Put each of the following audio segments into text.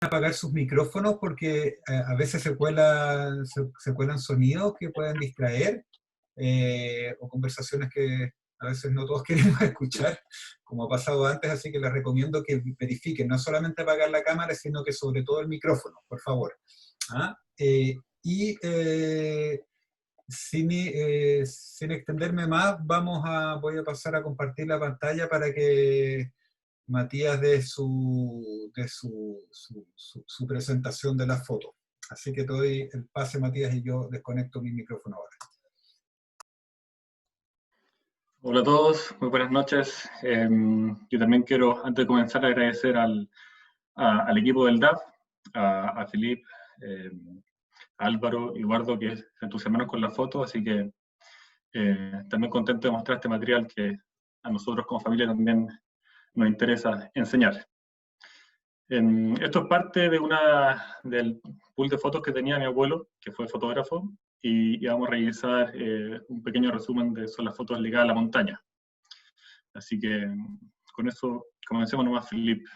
apagar sus micrófonos porque a veces se cuelan sonidos que pueden distraer o conversaciones que a veces no todos queremos escuchar, como ha pasado antes, así que les recomiendo que verifiquen, no solamente apagar la cámara, sino que sobre todo el micrófono, por favor. ¿Ah? Sin extenderme más, voy a pasar a compartir la pantalla para que Matías dé su presentación de la foto. Así que te doy el pase, Matías, y yo desconecto mi micrófono ahora. Hola a todos, muy buenas noches. Yo también quiero, antes de comenzar, agradecer al equipo del DAF, a Filip, a Álvaro y Eduardo, que se entusiasmaron con la foto, así que también contento de mostrar este material que a nosotros como familia también nos interesa enseñar. Esto es parte del pool de fotos que tenía mi abuelo, que fue fotógrafo, y vamos a revisar un pequeño resumen de las fotos ligadas a la montaña. Así que con eso comencemos nomás, Filip.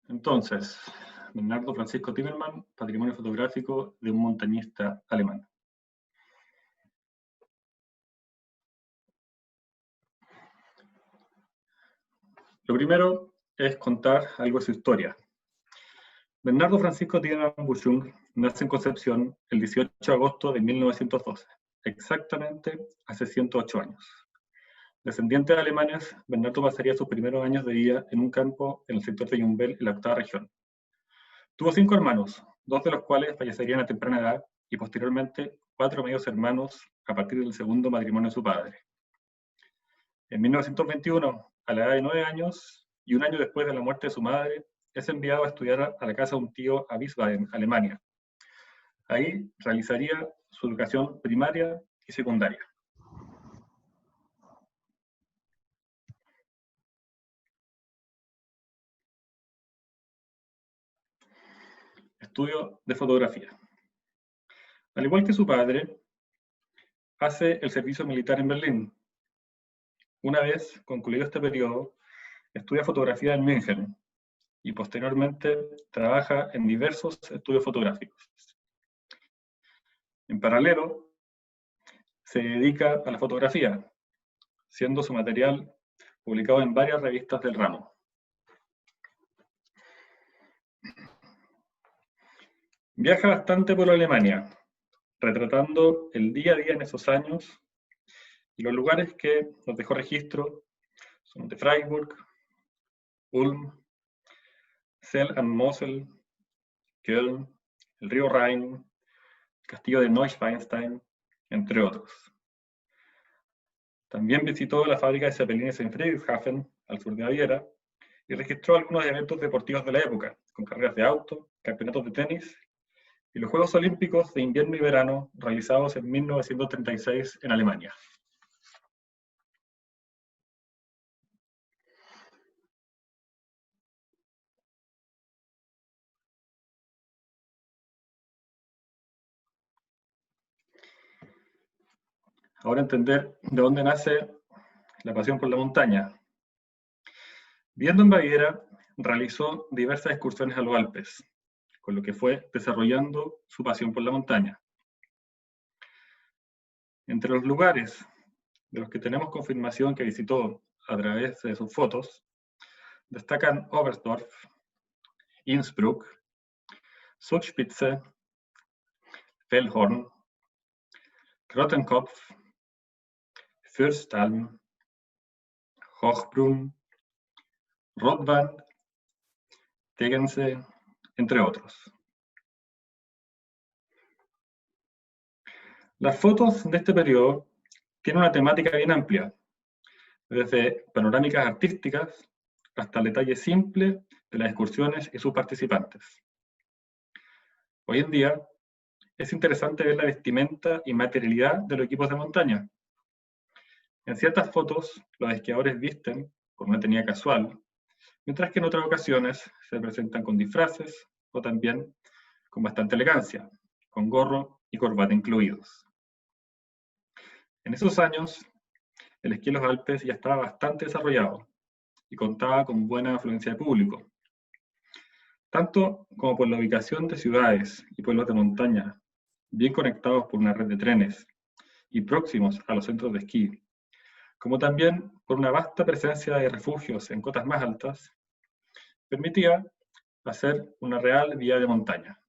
Entonces, Bernardo Francisco Timmermann, patrimonio fotográfico de un montañista alemán. Lo primero es contar algo de su historia. Bernardo Francisco Timmermann Buschung nace en Concepción el 18 de agosto de 1912, exactamente hace 108 años. Descendiente de alemanes, Bernardo pasaría sus primeros años de vida en un campo en el sector de Yumbel, en la octava región. Tuvo 5 hermanos, 2 de los cuales fallecerían a temprana edad, y posteriormente 4 medios hermanos a partir del segundo matrimonio de su padre. En 1921, a la edad de 9 años, y un año después de la muerte de su madre, es enviado a estudiar a la casa de un tío a Wiesbaden, Alemania. Ahí realizaría su educación primaria y secundaria. Estudio de fotografía. Al igual que su padre, hace el servicio militar en Berlín. Una vez concluido este periodo, estudia fotografía en München y posteriormente trabaja en diversos estudios fotográficos. En paralelo, se dedica a la fotografía, siendo su material publicado en varias revistas del ramo. Viaja bastante por Alemania, retratando el día a día en esos años, y los lugares que nos dejó registro son de Freiburg, Ulm, Zell am Mosel, Köln, el río Rhein, el castillo de Neuschwanstein, entre otros. También visitó la fábrica de cepelines en Friedrichshafen, al sur de Baviera, y registró algunos eventos deportivos de la época, con carreras de auto, campeonatos de tenis y los Juegos Olímpicos de invierno y verano realizados en 1936 en Alemania. Ahora entender de dónde nace la pasión por la montaña. Viviendo en Baviera, realizó diversas excursiones a los Alpes, con lo que fue desarrollando su pasión por la montaña. Entre los lugares de los que tenemos confirmación que visitó a través de sus fotos, destacan Oberstdorf, Innsbruck, Zugspitze, Fellhorn, Grottenkopf, Fürstalm, Hochbrunn, Rotwand, Tegernsee, entre otros. Las fotos de este periodo tienen una temática bien amplia, desde panorámicas artísticas hasta el detalle simple de las excursiones y sus participantes. Hoy en día es interesante ver la vestimenta y materialidad de los equipos de montaña. En ciertas fotos, los esquiadores visten, con una tenida casual, mientras que en otras ocasiones se presentan con disfraces o también con bastante elegancia, con gorro y corbata incluidos. En esos años, el esquí en los Alpes ya estaba bastante desarrollado y contaba con buena afluencia de público, tanto como por la ubicación de ciudades y pueblos de montaña, bien conectados por una red de trenes y próximos a los centros de esquí, como también por una vasta presencia de refugios en cotas más altas, permitía hacer una real vía de montaña,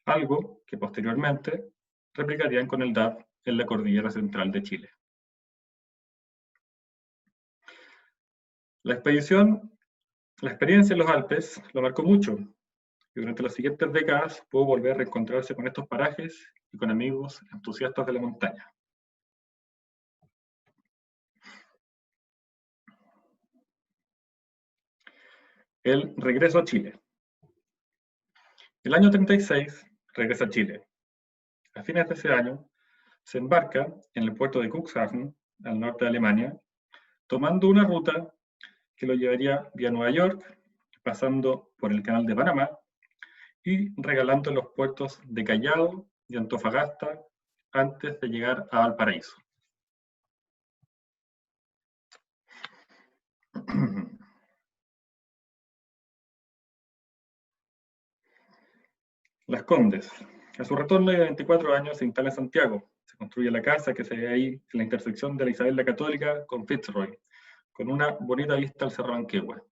algo que posteriormente replicarían con el DAF en la cordillera central de Chile. La experiencia en los Alpes lo marcó mucho, y durante las siguientes décadas pudo volver a reencontrarse con estos parajes y con amigos entusiastas de la montaña. El regreso a Chile. El año 36 regresa a Chile. A fines de ese año se embarca en el puerto de Cuxhaven, al norte de Alemania, tomando una ruta que lo llevaría vía Nueva York, pasando por el Canal de Panamá y regalando en los puertos de Callao y Antofagasta antes de llegar a Valparaíso. Las Condes. A su retorno de 24 años se instala en Santiago. Se construye la casa que se ve ahí en la intersección de la Isabel la Católica con Fitzroy, con una bonita vista al Cerro Manquehue.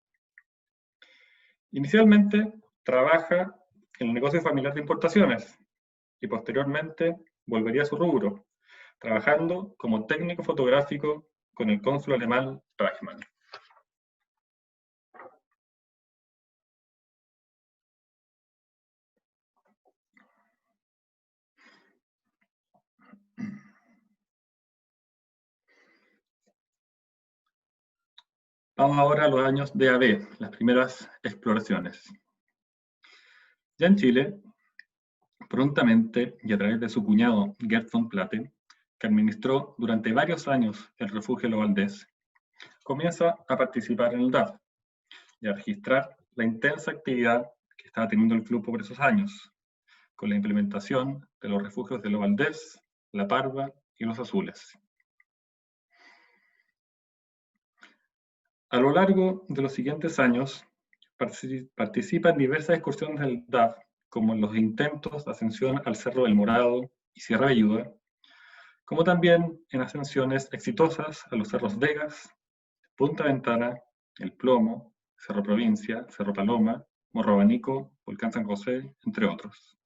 Inicialmente trabaja en el negocio familiar de importaciones y posteriormente volvería a su rubro, trabajando como técnico fotográfico con el cónsul alemán Reichmann. Vamos ahora a los años de AB, las primeras exploraciones. Ya en Chile, prontamente y a través de su cuñado Gerd von Platen, que administró durante varios años el refugio Lo Valdés, comienza a participar en el DAF y a registrar la intensa actividad que estaba teniendo el club por esos años, con la implementación de los refugios de Lo Valdés, La Parva y Los Azules. A lo largo de los siguientes años, participa en diversas excursiones del DAF, como en los intentos de ascensión al Cerro del Morado y Sierra Velluda, como también en ascensiones exitosas a los cerros Vegas, Punta Ventana, El Plomo, Cerro Provincia, Cerro Paloma, Morro Abanico, Volcán San José, entre otros.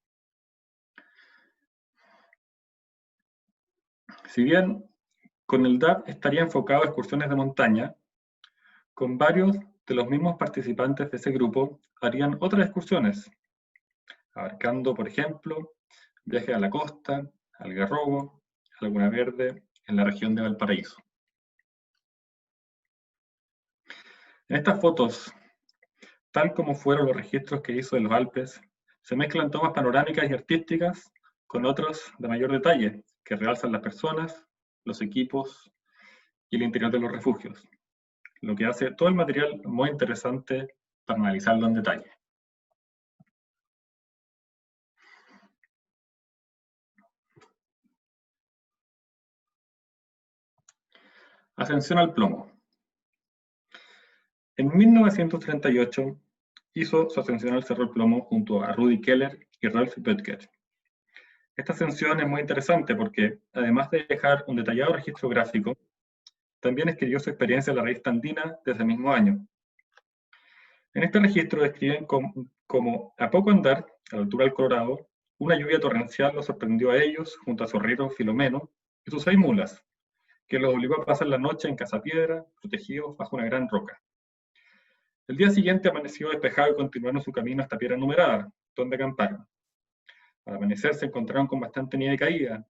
Si bien con el DAF estaría enfocado a excursiones de montaña, con varios de los mismos participantes de ese grupo harían otras excursiones, abarcando, por ejemplo, viajes a la costa, Algarrobo, Laguna Verde, en la región de Valparaíso. En estas fotos, tal como fueron los registros que hizo de los Alpes, se mezclan tomas panorámicas y artísticas con otros de mayor detalle, que realzan las personas, los equipos y el interior de los refugios, lo que hace todo el material muy interesante para analizarlo en detalle. Ascensión al Plomo. En 1938 hizo su ascensión al Cerro del Plomo junto a Rudi Keller y Rolf Böttger. Esta ascensión es muy interesante porque, además de dejar un detallado registro gráfico, también escribió su experiencia en la revista andina de ese mismo año. En este registro describen como a poco andar, a la altura del Colorado, una lluvia torrencial los sorprendió a ellos junto a su arriero Filomeno y sus 6 mulas, que los obligó a pasar la noche en Casapiedra, protegidos bajo una gran roca. El día siguiente amaneció despejado y continuaron su camino hasta Piedra Numerada, donde acamparon. Al amanecer se encontraron con bastante nieve caída,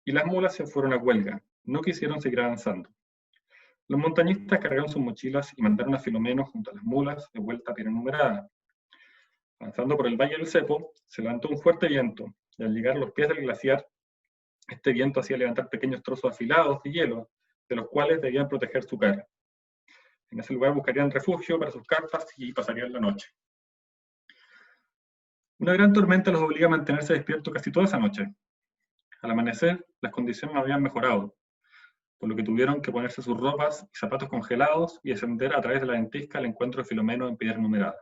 y las mulas se fueron a huelga, no quisieron seguir avanzando. Los montañistas cargaron sus mochilas y mandaron a Filomeno junto a las mulas de vuelta a Piedra Numerada. Avanzando por el Valle del Cepo, se levantó un fuerte viento, y al llegar a los pies del glaciar, este viento hacía levantar pequeños trozos afilados de hielo, de los cuales debían proteger su cara. En ese lugar buscarían refugio para sus carpas y pasarían la noche. Una gran tormenta los obliga a mantenerse despiertos casi toda esa noche. Al amanecer, las condiciones no habían mejorado, por lo que tuvieron que ponerse sus ropas y zapatos congelados y descender a través de la ventisca al encuentro de Filomeno en piedra numerada.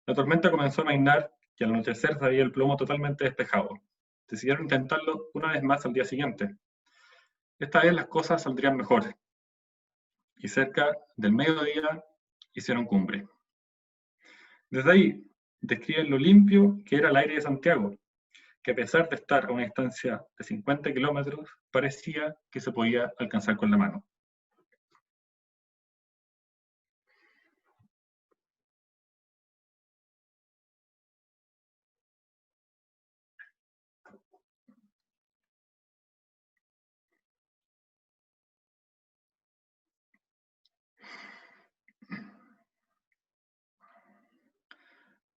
La tormenta comenzó a amainar y al anochecer se veía el plomo totalmente despejado. Decidieron intentarlo una vez más al día siguiente. Esta vez las cosas saldrían mejor, y cerca del mediodía hicieron cumbre. Desde ahí describen lo limpio que era el aire de Santiago, que a pesar de estar a una distancia de 50 kilómetros, parecía que se podía alcanzar con la mano.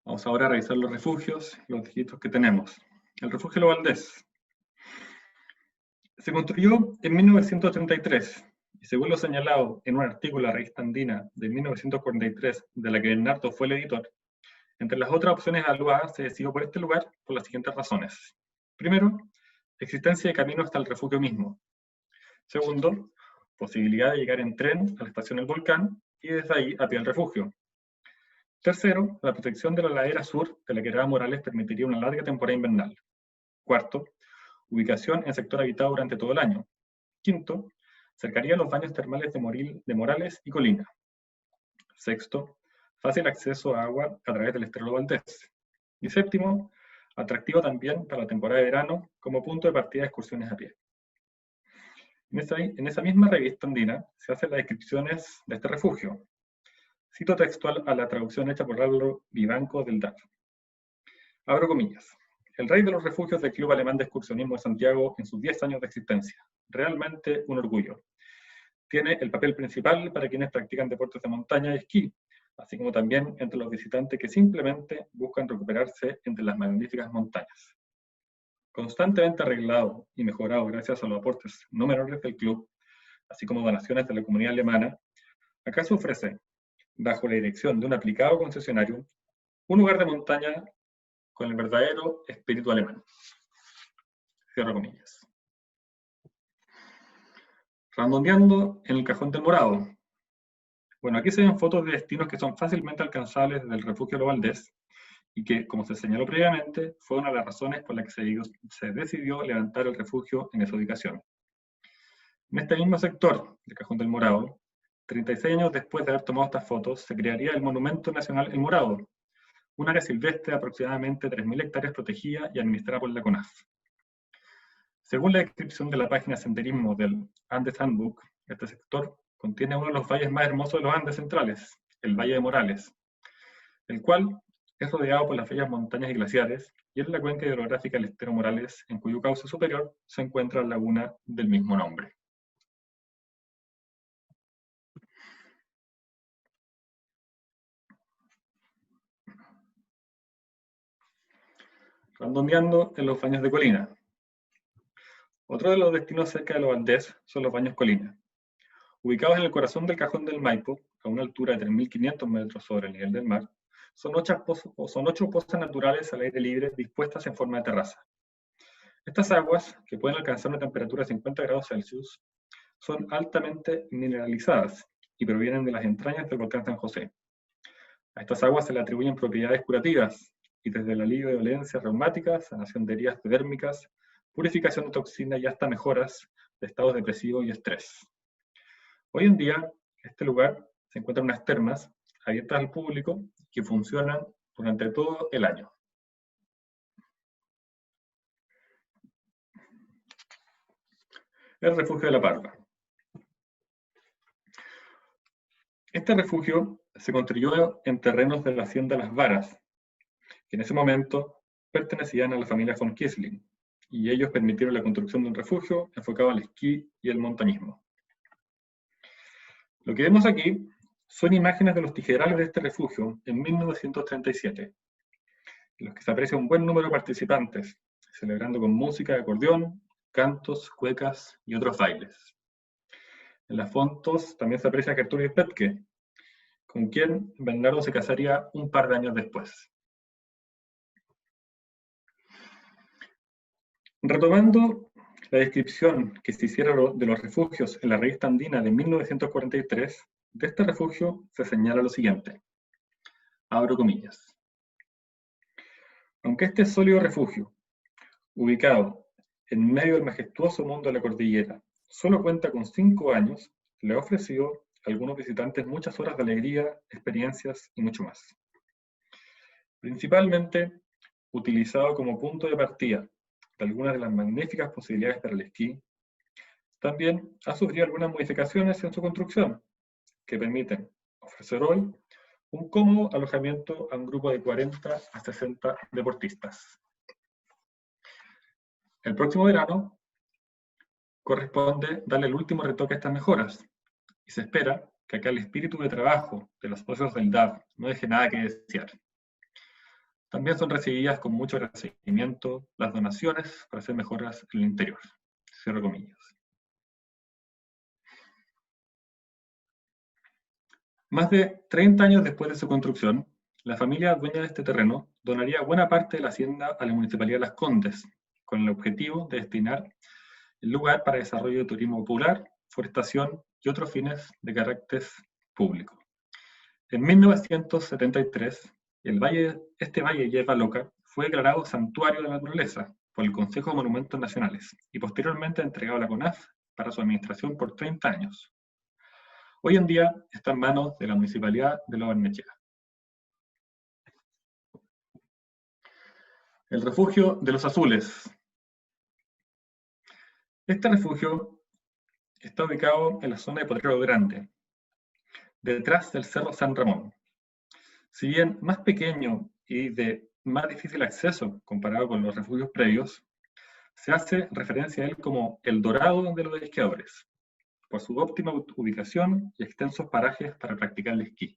Vamos ahora a revisar los refugios, los distritos que tenemos. El refugio Lo Valdés se construyó en 1933 y según lo señalado en un artículo de la revista Andina de 1943, de la que Bernardo fue el editor, entre las otras opciones evaluadas se decidió por este lugar por las siguientes razones. Primero, existencia de camino hasta el refugio mismo. Segundo, posibilidad de llegar en tren a la estación El Volcán y desde ahí a pie al refugio. Tercero, la protección de la ladera sur de la quebrada Morales permitiría una larga temporada invernal. Cuarto, ubicación en sector habitado durante todo el año. Quinto, cercaría los baños termales de Morales y Colina. Sexto, fácil acceso a agua a través del Estero Valdés. Y séptimo, atractivo también para la temporada de verano como punto de partida de excursiones a pie. En esa misma revista andina se hacen las descripciones de este refugio. Cito textual a la traducción hecha por Álvaro Vivanco del DAF. Abro comillas. El rey de los refugios del Club Alemán de Excursionismo de Santiago en sus 10 años de existencia. Realmente un orgullo. Tiene el papel principal para quienes practican deportes de montaña y esquí, así como también entre los visitantes que simplemente buscan recuperarse entre las magníficas montañas. Constantemente arreglado y mejorado gracias a los aportes no menores del club, así como donaciones de la comunidad alemana, acá se ofrece, bajo la dirección de un aplicado concesionario, un lugar de montaña con el verdadero espíritu alemán. Cierro comillas. Redondeando en el Cajón del Morado. Bueno, aquí se ven fotos de destinos que son fácilmente alcanzables desde el refugio Lo Valdés y que, como se señaló previamente, fue una de las razones por las que se decidió levantar el refugio en esa ubicación. En este mismo sector del Cajón del Morado, 36 años después de haber tomado estas fotos, se crearía el Monumento Nacional El Morado, un área silvestre de aproximadamente 3.000 hectáreas protegida y administrada por la CONAF. Según la descripción de la página Senderismo del Andes Handbook, este sector contiene uno de los valles más hermosos de los Andes centrales, el Valle de Morales, el cual es rodeado por las bellas montañas y glaciares y es la cuenca hidrográfica del Estero Morales, en cuyo cauce superior se encuentra la laguna del mismo nombre. Redondeando en los baños de Colina. Otro de los destinos cerca de Lo Valdés son los baños Colina. Ubicados en el corazón del Cajón del Maipo, a una altura de 3.500 metros sobre el nivel del mar, son 8 pozas naturales al aire libre dispuestas en forma de terraza. Estas aguas, que pueden alcanzar una temperatura de 50 grados Celsius, son altamente mineralizadas y provienen de las entrañas del volcán San José. A estas aguas se le atribuyen propiedades curativas, y desde el alivio de dolencias reumáticas, sanación de heridas epidérmicas, purificación de toxinas y hasta mejoras de estados depresivos y estrés. Hoy en día, este lugar se encuentra en unas termas abiertas al público que funcionan durante todo el año. El refugio de la Parva. Este refugio se construyó en terrenos de la hacienda Las Varas, que en ese momento pertenecían a la familia von Kissling, y ellos permitieron la construcción de un refugio enfocado al esquí y el montañismo. Lo que vemos aquí son imágenes de los tijerales de este refugio en 1937, en los que se aprecia un buen número de participantes, celebrando con música de acordeón, cantos, cuecas y otros bailes. En las fotos también se aprecia a Gertrudis Bethke, con quien Bernardo se casaría un par de años después. Retomando la descripción que se hiciera de los refugios en la revista andina de 1943, de este refugio se señala lo siguiente, abro comillas. Aunque este sólido refugio, ubicado en medio del majestuoso mundo de la cordillera, solo cuenta con 5 años, le ha ofrecido a algunos visitantes muchas horas de alegría, experiencias y mucho más. Principalmente utilizado como punto de partida de algunas de las magníficas posibilidades para el esquí, también ha sufrido algunas modificaciones en su construcción, que permiten ofrecer hoy un cómodo alojamiento a un grupo de 40 a 60 deportistas. El próximo verano corresponde darle el último retoque a estas mejoras, y se espera que acá el espíritu de trabajo de los socios del DAB no deje nada que desear. También son recibidas con mucho agradecimiento las donaciones para hacer mejoras en el interior. Cierro comillas. Más de 30 años después de su construcción, la familia dueña de este terreno donaría buena parte de la hacienda a la Municipalidad de Las Condes, con el objetivo de destinar el lugar para desarrollo de turismo popular, forestación y otros fines de carácter público. En 1973, este valle de Hierba Loca fue declarado Santuario de la Naturaleza por el Consejo de Monumentos Nacionales y posteriormente entregado a la CONAF para su administración por 30 años. Hoy en día está en manos de la Municipalidad de Lo Barnechea. El refugio de los Azules. Este refugio está ubicado en la zona de Potrero Grande, detrás del Cerro San Ramón. Si bien más pequeño y de más difícil acceso comparado con los refugios previos, se hace referencia a él como el Dorado de los esquiadores, por su óptima ubicación y extensos parajes para practicar el esquí.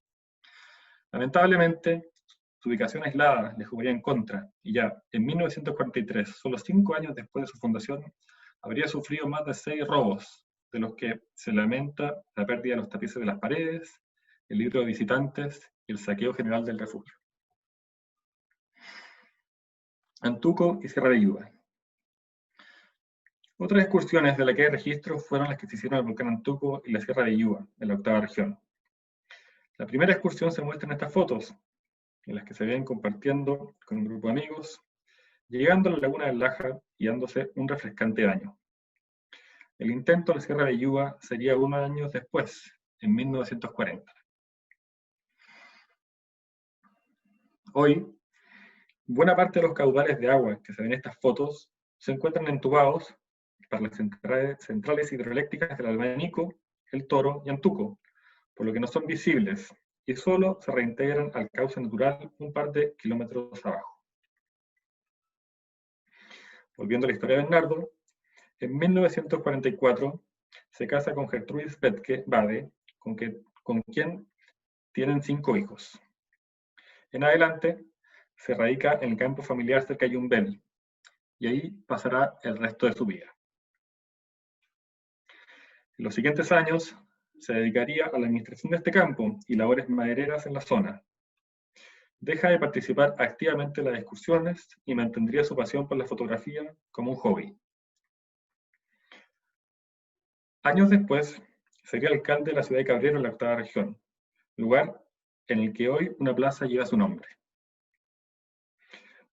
Lamentablemente, su ubicación aislada le jugaría en contra, y ya en 1943, solo 5 años después de su fundación, habría sufrido más de 6 robos, de los que se lamenta la pérdida de los tapices de las paredes, el libro de visitantes y el saqueo general del refugio. Antuco y Sierra de Yuba. Otras excursiones de las que hay registro fueron las que se hicieron al volcán Antuco y la Sierra de Yuba, en la 8ª región. La primera excursión se muestra en estas fotos, en las que se ven compartiendo con un grupo de amigos, llegando a la laguna del Laja y dándose un refrescante baño. El intento de la Sierra de Yuba sería unos años después, en 1940. Hoy, buena parte de los caudales de agua que se ven en estas fotos se encuentran entubados para las centrales hidroeléctricas del Albanico, El Toro y Antuco, por lo que no son visibles y solo se reintegran al cauce natural un par de kilómetros abajo. Volviendo a la historia de Bernardo, en 1944 se casa con Gertrudis Bethke Bade, con quien tienen 5 hijos. En adelante, se radica en el campo familiar cerca de Yumbel, y ahí pasará el resto de su vida. En los siguientes años, se dedicaría a la administración de este campo y labores madereras en la zona. Deja de participar activamente en las excursiones y mantendría su pasión por la fotografía como un hobby. Años después, sería alcalde de la ciudad de Cabrero, en la 8ª región, lugar en el que hoy una plaza lleva su nombre.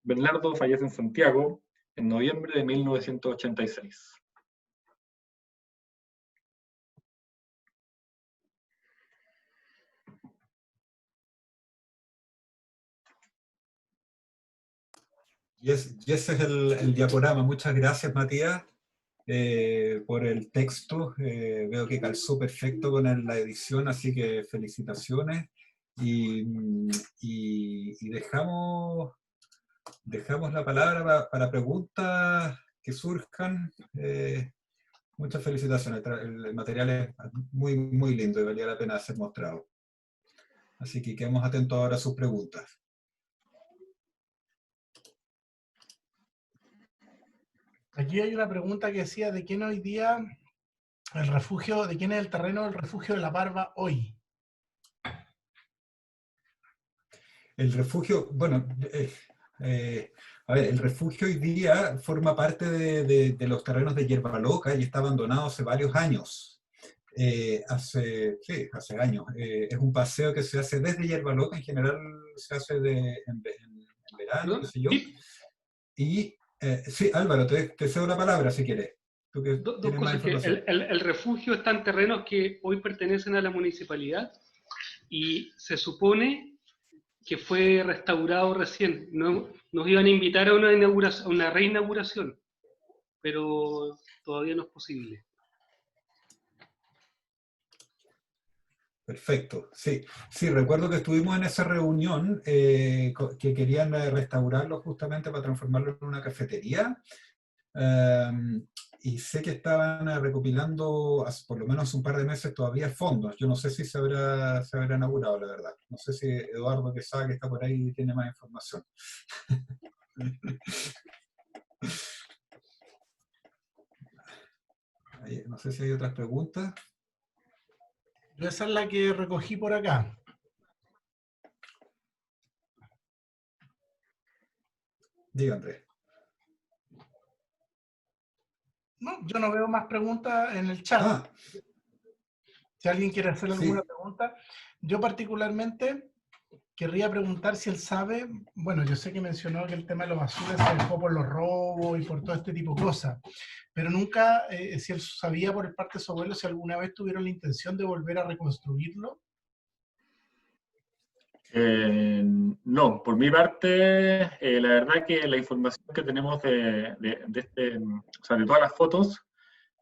Bernardo fallece en Santiago en noviembre de 1986. Y ese es el diaporama. Muchas gracias, Matías, por el texto. Veo que calzó perfecto con la edición, así que felicitaciones. Y dejamos la palabra para preguntas que surjan. Muchas felicitaciones. El material es muy, muy lindo y valía la pena ser mostrado. Así que quedemos atentos ahora a sus preguntas. Aquí hay una pregunta que decía de quién hoy día El refugio, ¿de quién es el terreno? El refugio de la Parva hoy. El refugio, bueno, a ver, el refugio hoy día forma parte de los terrenos de Hierba Loca y está abandonado hace varios años. Hace años. Es un paseo que se hace desde Hierba Loca, en general se hace en verano, qué ¿No? sé yo. Sí, Y sí, Álvaro, te cedo la palabra si quieres. Tú que dos tienes más cosas, que información. el refugio está en terrenos que hoy pertenecen a la municipalidad y se supone que fue restaurado recién. No, nos iban a invitar a una, inauguración, a una reinauguración, pero todavía no es posible. Perfecto, sí. Sí, recuerdo que estuvimos en esa reunión que querían restaurarlo justamente para transformarlo en una cafetería. Y sé que estaban recopilando, por lo menos un par de meses todavía, fondos. Yo no sé si se habrá inaugurado, la verdad. No sé si Eduardo, que sabe que está por ahí, tiene más información. No sé si hay otras preguntas. Yo esa es la que recogí por acá. Diga, Andrés. No, yo no veo más preguntas en el chat. Ah, Si alguien quiere hacer alguna sí. pregunta, yo particularmente querría preguntar si él sabe, bueno, yo sé que mencionó que el tema de los azules se dejó por los robos y por todo este tipo de cosas, pero nunca, si él sabía por parte de su abuelo, si alguna vez tuvieron la intención de volver a reconstruirlo. No, por mi parte, la verdad que la información que tenemos o sea, de todas las fotos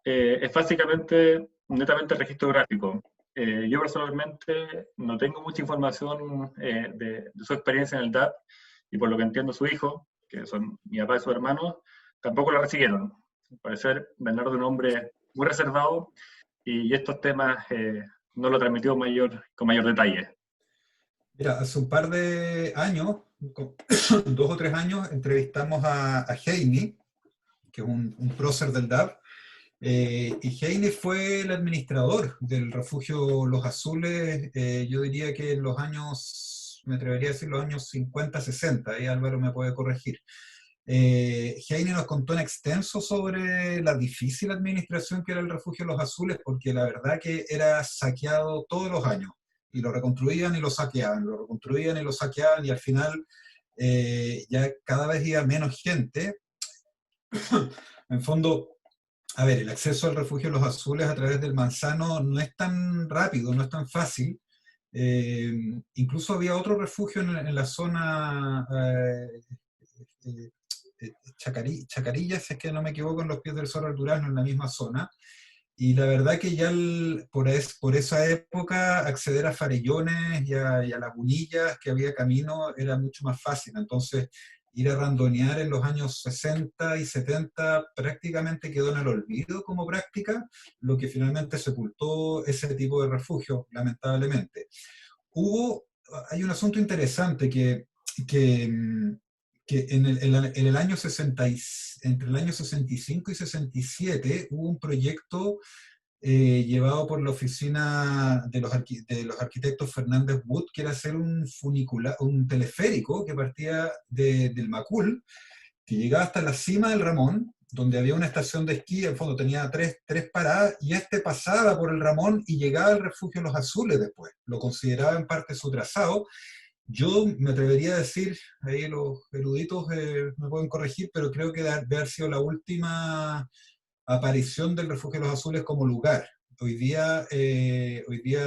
es básicamente netamente registro gráfico. Yo personalmente no tengo mucha información de su experiencia en el DAP y por lo que entiendo su hijo, que son mi papá y su hermano, tampoco la recibieron. Al parecer, Bernardo es un hombre muy reservado y estos temas no lo transmitió con mayor detalle. Mira, hace un par de años, 2 o 3 años, entrevistamos a Heini, que es un prócer del DAP, y Heini fue el administrador del refugio Los Azules, yo diría que en los años, me atrevería a decir los años 50, 60, ahí Álvaro me puede corregir. Heine nos contó en extenso sobre la difícil administración que era el refugio Los Azules, porque la verdad que era saqueado todos los años, y lo reconstruían y lo saqueaban, lo reconstruían y lo saqueaban, y al final ya cada vez iba menos gente. En fondo, a ver, el acceso al refugio Los Azules a través del Manzano no es tan rápido, no es tan fácil. Eh, Incluso había otro refugio en la zona eh, Chacarillas, si es que no me equivoco, en los pies del Cerro del Durazno, en la misma zona. Y la verdad que ya por esa época acceder a Farellones y a Lagunillas, que había camino, era mucho más fácil. Entonces, ir a randonear en los años 60 y 70 prácticamente quedó en el olvido como práctica, lo que finalmente sepultó ese tipo de refugio, lamentablemente. Hay un asunto interesante que, que en el año 60 entre el año 65 y 67 hubo un proyecto llevado por la oficina de los arquitectos Fernández Wood, que era hacer un teleférico que partía del Macul, que llegaba hasta la cima del Ramón, donde había una estación de esquí, en fondo tenía tres paradas, y este pasaba por el Ramón y llegaba al refugio Los Azules después. Lo consideraba en parte su trazado. Yo me atrevería a decir, ahí los eruditos me pueden corregir, pero creo que debe haber sido la última aparición del refugio de Los Azules como lugar. Hoy día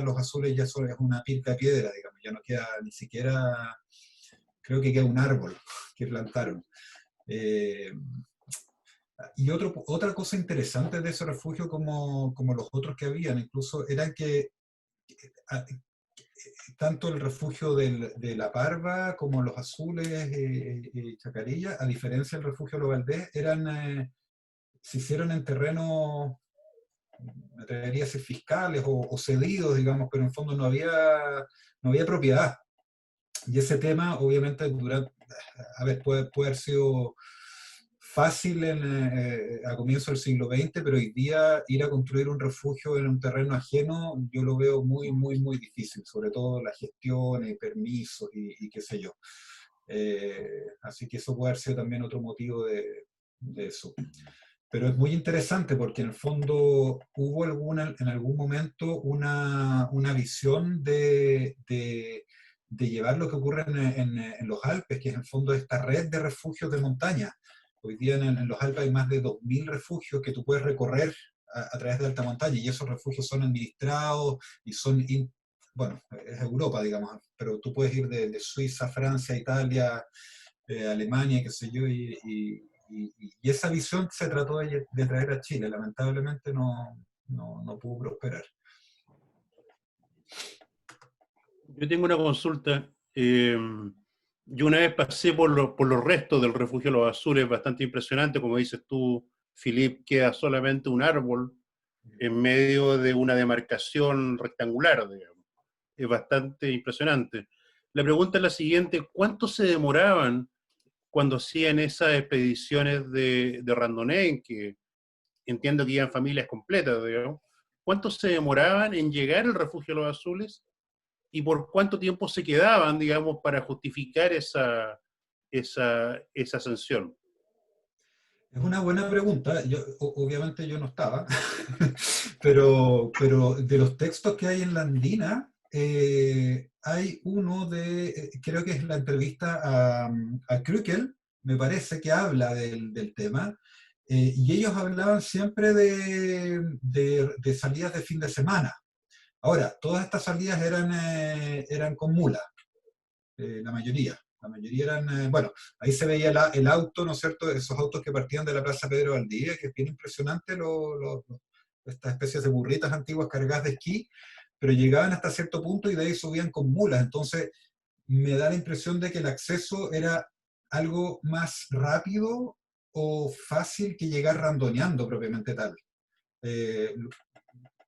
Los Azules ya solo es una pirca de piedra, digamos, ya no queda ni siquiera, creo que queda un árbol que plantaron. Eh, y otra cosa interesante de ese refugio, como los otros que habían, incluso, era que tanto el refugio de La Parva como Los Azules y Chacarilla, a diferencia del refugio Los Valdés, se hicieron en terrenos, me atrevería a ser fiscales o cedidos, digamos, pero en fondo no había propiedad. Y ese tema, obviamente, a ver, puede haber sido fácil a comienzos del siglo XX, pero hoy día ir a construir un refugio en un terreno ajeno, yo lo veo muy, muy, muy difícil, sobre todo la gestión y permisos y qué sé yo. Así que eso puede haber sido también otro motivo de eso. Pero es muy interesante porque en el fondo hubo en algún momento una visión de llevar lo que ocurre en los Alpes, que es en el fondo esta red de refugios de montaña. Hoy día en los Alpes hay más de 2000 refugios que tú puedes recorrer a través de alta montaña, y esos refugios son administrados y son, bueno, es Europa, digamos, pero tú puedes ir de Suiza, Francia, Italia, Alemania, qué sé yo, y esa visión se trató de traer a Chile. Lamentablemente no pudo prosperar. Yo tengo una consulta. Yo una vez pasé por los restos del refugio de los Azules, bastante impresionante. Como dices tú, Filip, queda solamente un árbol en medio de una demarcación rectangular, digamos. Es bastante impresionante. La pregunta es la siguiente: ¿cuánto se demoraban cuando hacían esas expediciones de randonnée, que entiendo que iban familias completas, digamos? ¿Cuánto se demoraban en llegar al refugio de los Azules? ¿Y por cuánto tiempo se quedaban, digamos, para justificar esa sanción? Es una buena pregunta. Obviamente yo no estaba, pero de los textos que hay en la Andina, hay uno creo que es la entrevista a Krückel, me parece que habla del tema, y ellos hablaban siempre de salidas de fin de semana. Ahora, todas estas salidas eran con mula, la mayoría. La mayoría eran, bueno, ahí se veía el auto, ¿no es cierto? Esos autos que partían de la Plaza Pedro Valdivia, que es bien impresionante, estas especies de burritas antiguas cargadas de esquí, pero llegaban hasta cierto punto y de ahí subían con mulas. Entonces, me da la impresión de que el acceso era algo más rápido o fácil que llegar randoneando propiamente tal.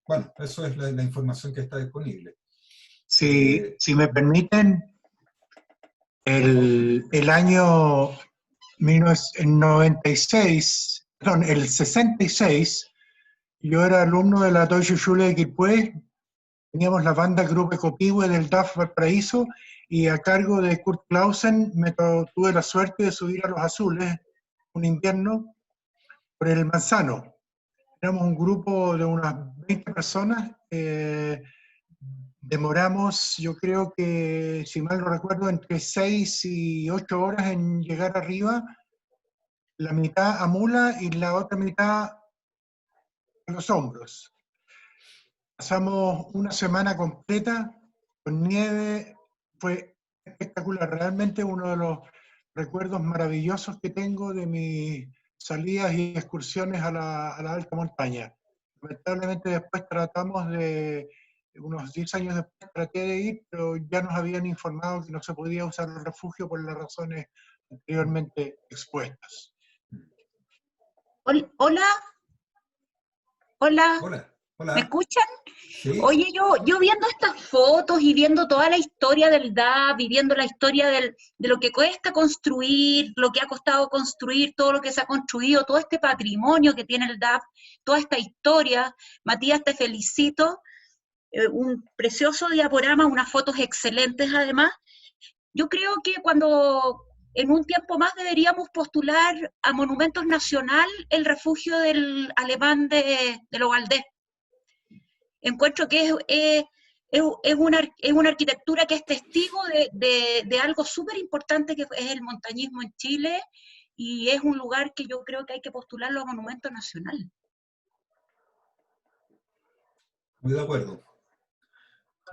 Bueno, eso es la información que está disponible. Si me permiten, el año 1996, perdón, el 66, yo era alumno de la Deutsche Schule de Quilpué, teníamos la banda Gruppe Copihue del DAF Valparaíso, y a cargo de Kurt Clausen tuve la suerte de subir a los Azules un invierno por el Manzano. Éramos un grupo de unas 20 personas. Demoramos, yo creo que, si mal no recuerdo, entre 6 y 8 horas en llegar arriba, la mitad a mula y la otra mitad a los hombros. Pasamos una semana completa con nieve, fue espectacular, realmente uno de los recuerdos maravillosos que tengo de mis salidas y excursiones a la alta montaña. Lamentablemente después unos 10 años después traté de ir, pero ya nos habían informado que no se podía usar el refugio por las razones anteriormente expuestas. Hola. Hola. ¿Me escuchan? Sí. Oye, yo viendo estas fotos y viendo toda la historia del DAP, y viendo la historia de lo que cuesta construir, lo que ha costado construir, todo lo que se ha construido, todo este patrimonio que tiene el DAP, toda esta historia, Matías, te felicito. Un precioso diaporama, unas fotos excelentes además. Yo creo que cuando en un tiempo más deberíamos postular a Monumentos Nacional el refugio del alemán de los Valdés. Encuentro que es una arquitectura que es testigo de algo súper importante que es el montañismo en Chile, y es un lugar que yo creo que hay que postularlo a Monumento Nacional. Muy de acuerdo.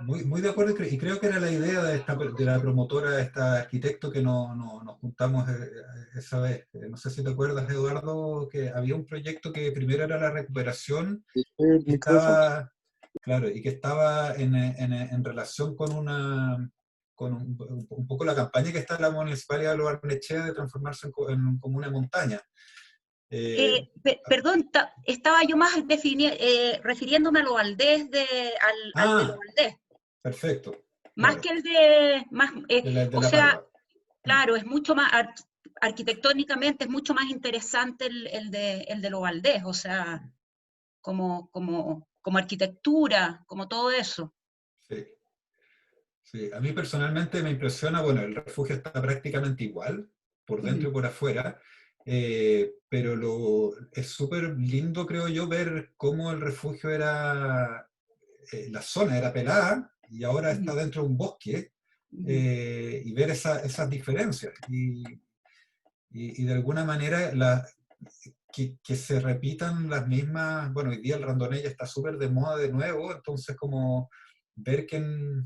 Muy de acuerdo, y creo que era la idea de la promotora, de esta arquitecto que nos juntamos esa vez. No sé si te acuerdas, Eduardo, que había un proyecto que primero era la recuperación, y estaba, claro, y que estaba en relación con un poco la campaña que está en la Municipalidad de Lo Barnechea de transformarse en como una montaña. Perdón, estaba yo más refiriéndome a Lo Valdés, al de Lo Valdés. Perfecto. Más claro. que el de... Más, de o la sea, Parva. claro, es mucho más... arquitectónicamente es mucho más interesante el de los Valdés, o sea, como arquitectura, como todo eso. Sí. Sí, a mí personalmente me impresiona, bueno, el refugio está prácticamente igual, por dentro y por afuera, pero es súper lindo, creo yo, ver cómo el refugio era, la zona era pelada y ahora está dentro de un bosque, y ver esas diferencias. Y de alguna manera que se repitan las mismas, bueno, hoy día el randonee ya está súper de moda de nuevo, entonces como ver que en,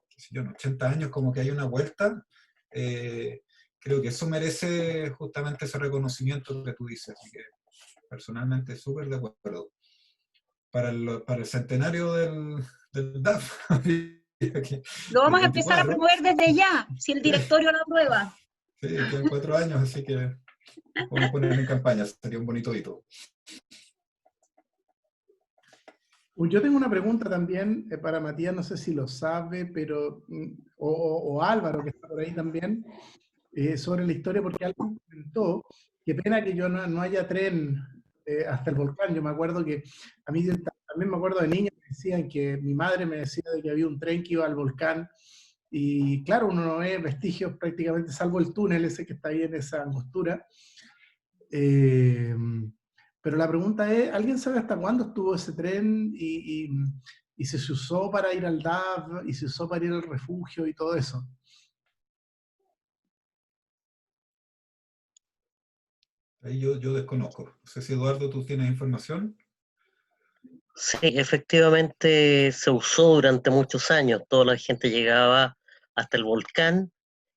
qué sé yo, en 80 años como que hay una vuelta, creo que eso merece justamente ese reconocimiento que tú dices, así que personalmente súper de acuerdo. Para el centenario del DAF, Lo el vamos a empezar a 24, promover desde ya, si el sí, directorio lo aprueba. sí, quedan 4 años, así que podemos poner en campaña, sería un bonito hito. Yo tengo una pregunta también para Matías, no sé si lo sabe, pero, o Álvaro, que está por ahí también, sobre la historia, porque alguien comentó, qué pena que yo no haya tren hasta el volcán. Yo me acuerdo que, a mí también me acuerdo de niños que decían que mi madre me decía de que había un tren que iba al volcán, y claro, uno no ve vestigios prácticamente, salvo el túnel ese que está ahí en esa angostura. Pero la pregunta es, ¿alguien sabe hasta cuándo estuvo ese tren y si se usó para ir al DAV y se usó para ir al refugio y todo eso? Ahí yo desconozco. No sé si Eduardo, tú tienes información. Sí, efectivamente se usó durante muchos años. Toda la gente llegaba hasta el volcán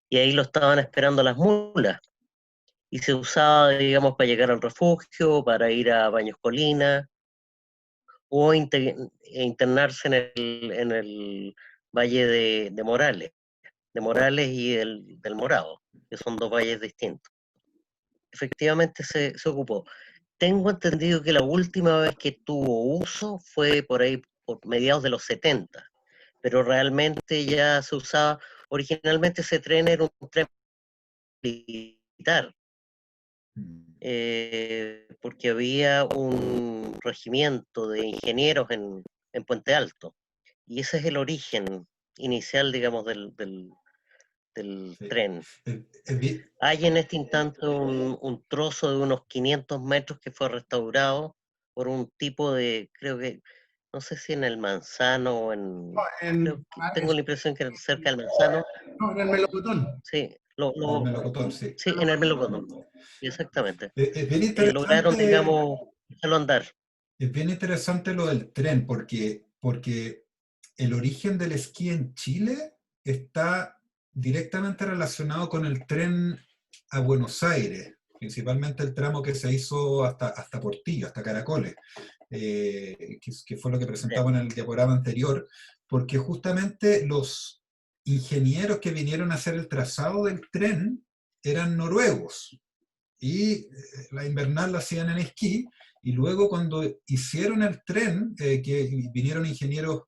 y ahí lo estaban esperando las mulas. Y se usaba, digamos, para llegar al refugio, para ir a Baños Colina, o internarse en el valle de Morales y del Morado, que son dos valles distintos. Efectivamente se ocupó. Tengo entendido que la última vez que tuvo uso fue por ahí, por mediados de los 70, pero realmente ya se usaba, originalmente ese tren era un tren militar, porque había un regimiento de ingenieros en Puente Alto, y ese es el origen inicial, digamos, del Sí. tren. Vi- Hay en este instante un trozo de unos 500 metros que fue restaurado por un tipo de, creo que, no sé si en el Manzano o en, creo que tengo la impresión que cerca del Manzano. No, en el melocotón. Sí, el melocotón, sí. sí, en el Melocotón, exactamente. Es bien Lograron, interesante, digamos, hacerlo andar. es bien interesante lo del tren, porque el origen del esquí en Chile está directamente relacionado con el tren a Buenos Aires, principalmente el tramo que se hizo hasta Portillo, hasta Caracoles, que fue lo que presentamos en el diaporama anterior, porque justamente los ingenieros que vinieron a hacer el trazado del tren eran noruegos, y la invernal la hacían en esquí, y luego cuando hicieron el tren, que vinieron ingenieros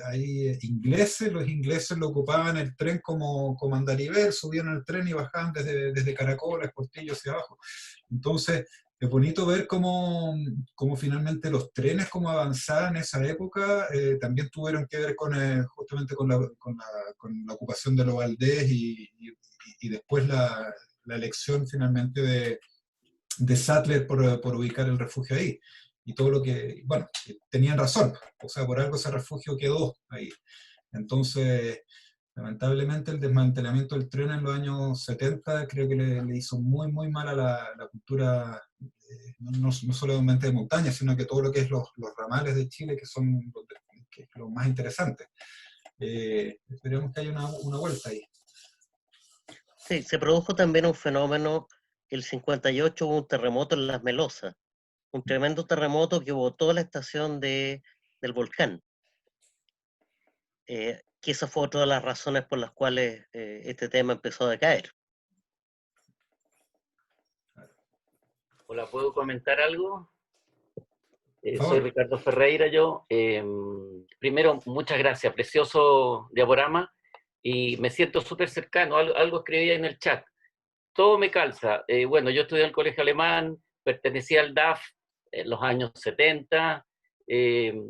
ahí ingleses, los ingleses lo ocupaban el tren como andarivel, subían el tren y bajaban desde Caracoles, Portillo hacia abajo. Entonces, es bonito ver cómo finalmente los trenes, como avanzaban en esa época, también tuvieron que ver justamente con la ocupación de los Valdés y después la elección finalmente de Sattler por ubicar el refugio ahí. Y todo lo que, bueno, tenían razón, o sea, por algo ese refugio quedó ahí. Entonces, lamentablemente el desmantelamiento del tren en los años 70 creo que le hizo muy, muy mal a la cultura, no solamente de montaña, sino que todo lo que es los ramales de Chile, que es lo más interesante. Esperemos que haya una vuelta ahí. Sí, se produjo también un fenómeno, el 58 hubo un terremoto en Las Melosas, un tremendo terremoto que botó la estación del volcán. Que esa fue otra de las razones por las cuales este tema empezó a decaer. Hola, ¿puedo comentar algo? Por Soy favor. Ricardo Ferreira, yo. Primero, muchas gracias, precioso diaporama, y me siento súper cercano, algo escribí en el chat. todo me calza. Bueno, yo estudié en el colegio alemán, pertenecía al DAF en los años 70,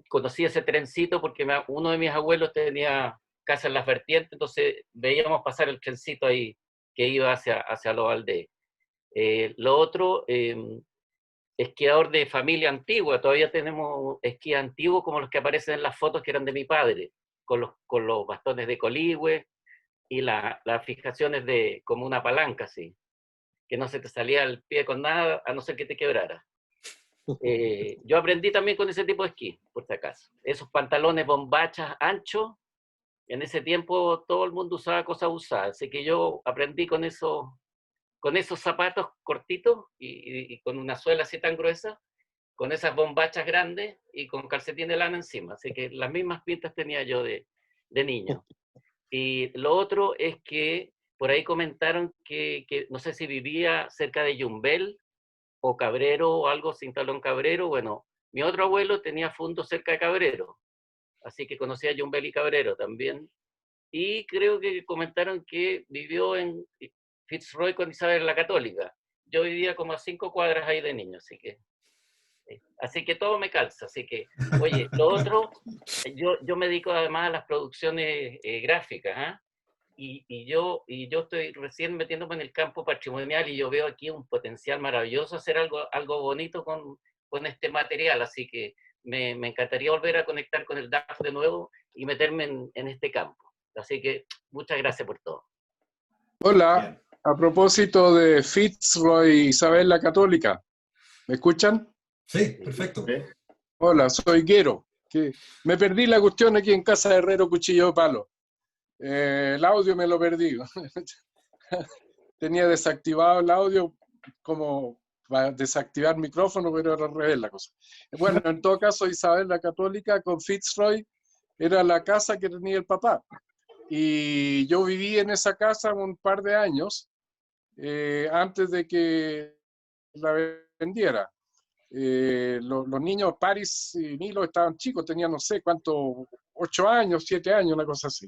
conocí ese trencito porque uno de mis abuelos tenía casa en Las Vertientes, entonces veíamos pasar el trencito ahí que iba hacia los Valdés. Lo otro, esquiador de familia antigua, todavía tenemos esquí antiguos como los que aparecen en las fotos que eran de mi padre, con los bastones de coligüe y las fijaciones como una palanca, así, que no se te salía el pie con nada, a no ser que te quebrara. Yo aprendí también con ese tipo de esquí, por si acaso. Esos pantalones bombachas anchos, en ese tiempo todo el mundo usaba cosas usadas, así que yo aprendí con esos zapatos cortitos y con una suela así tan gruesa, con esas bombachas grandes y con calcetín de lana encima. Así que las mismas pintas tenía yo de niño. Y lo otro es que por ahí comentaron que no sé si vivía cerca de Yumbel o Cabrero o algo, se instaló en Cabrero. Bueno, mi otro abuelo tenía fundo cerca de Cabrero, así que conocía a Yumbel y Cabrero también. Y creo que comentaron que vivió en Fitzroy con Isabel la Católica. Yo vivía como a 5 cuadras ahí de niño, así que todo me calza. Así que, oye, lo otro, yo me dedico además a las producciones gráficas, ¿eh? Y yo estoy recién metiéndome en el campo patrimonial y yo veo aquí un potencial maravilloso hacer algo bonito con este material, así que me encantaría volver a conectar con el DAF de nuevo y meterme en este campo. Así que muchas gracias por todo. Hola, Bien. a propósito de Fitzroy y Isabel la Católica, ¿me escuchan? Sí, perfecto. Hola, soy Guero, que me perdí la cuestión aquí en casa de Herrero Cuchillo de Palo. El audio me lo perdí. Tenía desactivado el audio como para desactivar el micrófono, pero era al revés la cosa. Bueno, en todo caso, Isabel la Católica con Fitzroy era la casa que tenía el papá. Y yo viví en esa casa un par de años antes de que la vendiera. Los niños, Paris y Milo, estaban chicos, tenían no sé cuánto, 8 años, 7 años, una cosa así.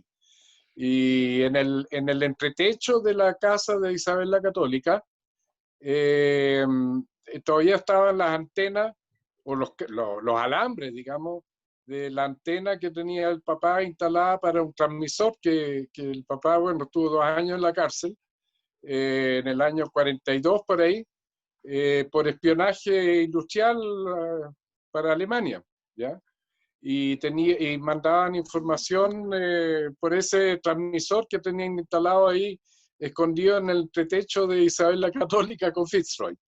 Y en el entretecho de la casa de Isabel la Católica todavía estaban las antenas o los alambres, digamos, de la antena que tenía el papá instalada para un transmisor que el papá, bueno, estuvo 2 años en la cárcel, en el año 42 por ahí, por espionaje industrial para Alemania, ¿ya? Y mandaban información por ese transmisor que tenían instalado ahí, escondido en el entretecho de Isabel la Católica con Fitzroy.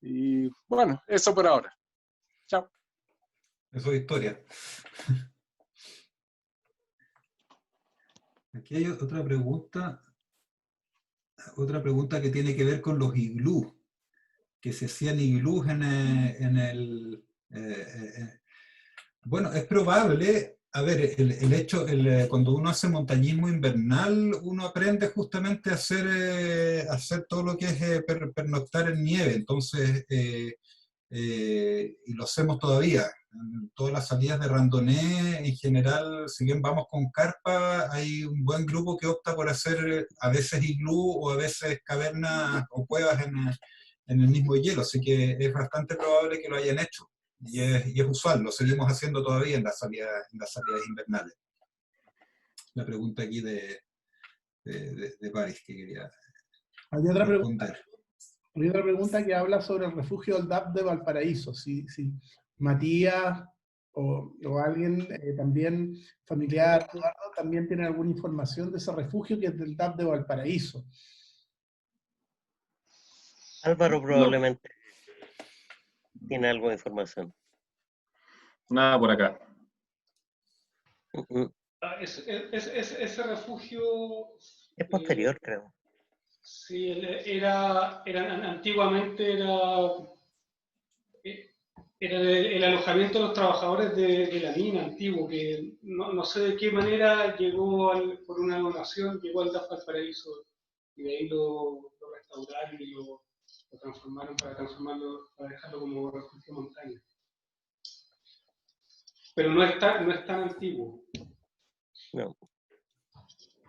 Y bueno, eso por ahora. Chao. Eso es historia. Aquí hay otra pregunta que tiene que ver con los iglús, que se hacían iglús en el... bueno, es probable, a ver, cuando uno hace montañismo invernal, uno aprende justamente a hacer todo lo que es pernoctar en nieve, entonces, y lo hacemos todavía. En todas las salidas de randonnée, en general, si bien vamos con carpa, hay un buen grupo que opta por hacer a veces iglú o a veces cavernas o cuevas en el mismo hielo, así que es bastante probable que lo hayan hecho. Y es usual, lo seguimos haciendo todavía en las salidas invernales. La pregunta aquí de París que quería Hay otra responder. Hay otra pregunta que habla sobre el refugio del DAP de Valparaíso. Si Matías o alguien también familiar, Eduardo, también tiene alguna información de ese refugio que es del DAP de Valparaíso. Álvaro probablemente tiene algo de información. Nada por acá. Ese refugio... Es posterior, creo. Sí, antiguamente era el alojamiento de los trabajadores de la mina antiguo, que no sé de qué manera llegó por una donación, llegó al DAF Valparaíso, y de ahí lo restauraron y lo transformaron para dejarlo como refugio de montaña. Pero no es tan antiguo. No.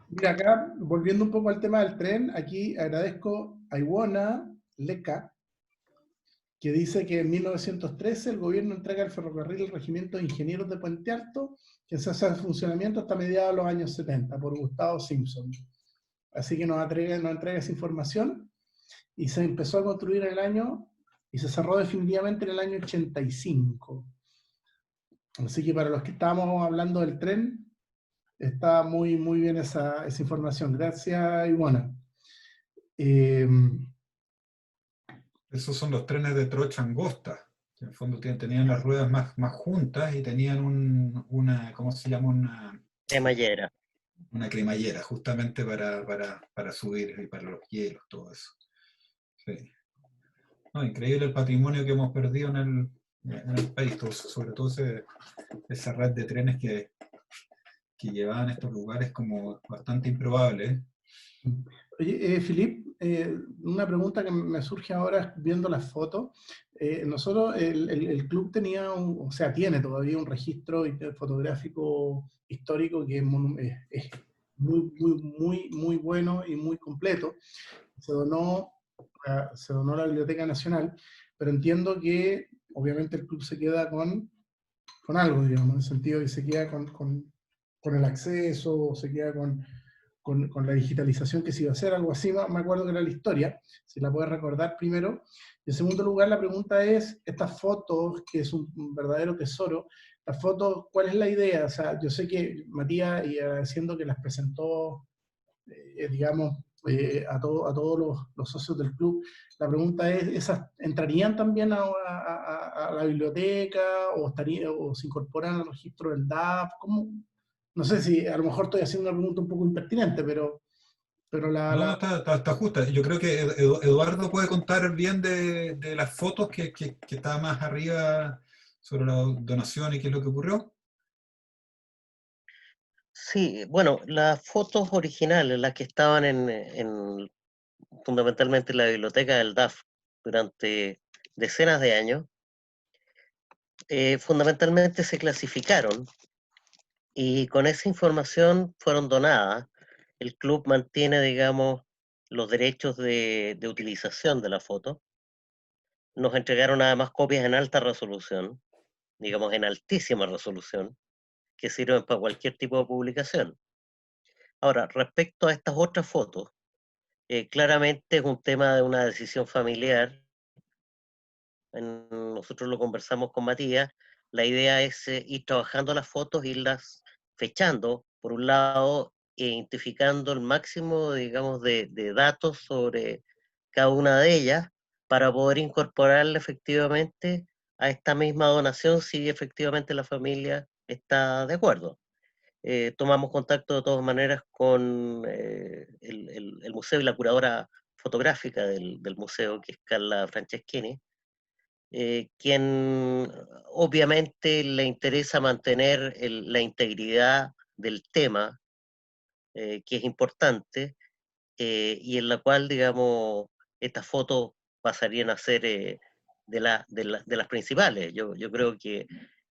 Mira, acá, volviendo un poco al tema del tren, aquí agradezco Aiwona Leca, que dice que en 1913 el gobierno entrega el ferrocarril al Regimiento de Ingenieros de Puente Alto, que se hace en funcionamiento hasta mediados de los años 70, por Gustavo Simpson. Así que nos entrega esa información, y se empezó a construir en el año, y se cerró definitivamente en el año 85. Así que para los que estábamos hablando del tren, está muy, muy bien esa información. Gracias, Ivona. Esos son los trenes de trocha angosta, que en el fondo tenían las ruedas más juntas y tenían una, ¿cómo se llama? Cremallera. Una cremallera, justamente para subir y para los hielos, todo eso. Sí. No, increíble el patrimonio que hemos perdido en el país, sobre todo esa red de trenes que llevaban a estos lugares como bastante improbables. Oye, Filip, una pregunta que me surge ahora viendo las fotos. Nosotros, el club tenía, tiene todavía un registro fotográfico histórico que es muy bueno y muy completo. Se donó a la Biblioteca Nacional, pero entiendo que obviamente el club se queda con algo, digamos, en el sentido de que se queda con el acceso, se queda con la digitalización que se iba a hacer, algo así, me acuerdo que era la historia, si la puedes recordar primero. Y en segundo lugar, la pregunta es, estas fotos, que es un verdadero tesoro, las fotos, ¿cuál es la idea? O sea, yo sé que Matías, y agradeciendo que las presentó, digamos, a todos los socios del club, la pregunta es, ¿esas entrarían también a la biblioteca o se incorporan al registro del DAF? ¿Cómo? No sé si a lo mejor estoy haciendo una pregunta un poco impertinente, pero No, está justa. Yo creo que Eduardo puede contar bien de las fotos que está más arriba sobre la donación y qué es lo que ocurrió. Sí, bueno, las fotos originales, las que estaban fundamentalmente en la biblioteca del DAF durante decenas de años, fundamentalmente se clasificaron y con esa información fueron donadas. El club mantiene, digamos, los derechos de utilización de la foto. Nos entregaron además copias en alta resolución, digamos en altísima resolución, que sirven para cualquier tipo de publicación. Ahora, respecto a estas otras fotos, claramente es un tema de una decisión familiar. Nosotros lo conversamos con Matías. La idea es ir trabajando las fotos, irlas fechando, por un lado, e identificando el máximo, digamos, de datos sobre cada una de ellas, para poder incorporarla efectivamente a esta misma donación si efectivamente la familia está de acuerdo. Tomamos contacto de todas maneras con el museo y la curadora fotográfica del museo, que es Carla Franceschini, quien obviamente le interesa mantener la integridad del tema, que es importante, y en la cual, digamos, estas fotos pasarían a ser de las principales. Yo creo que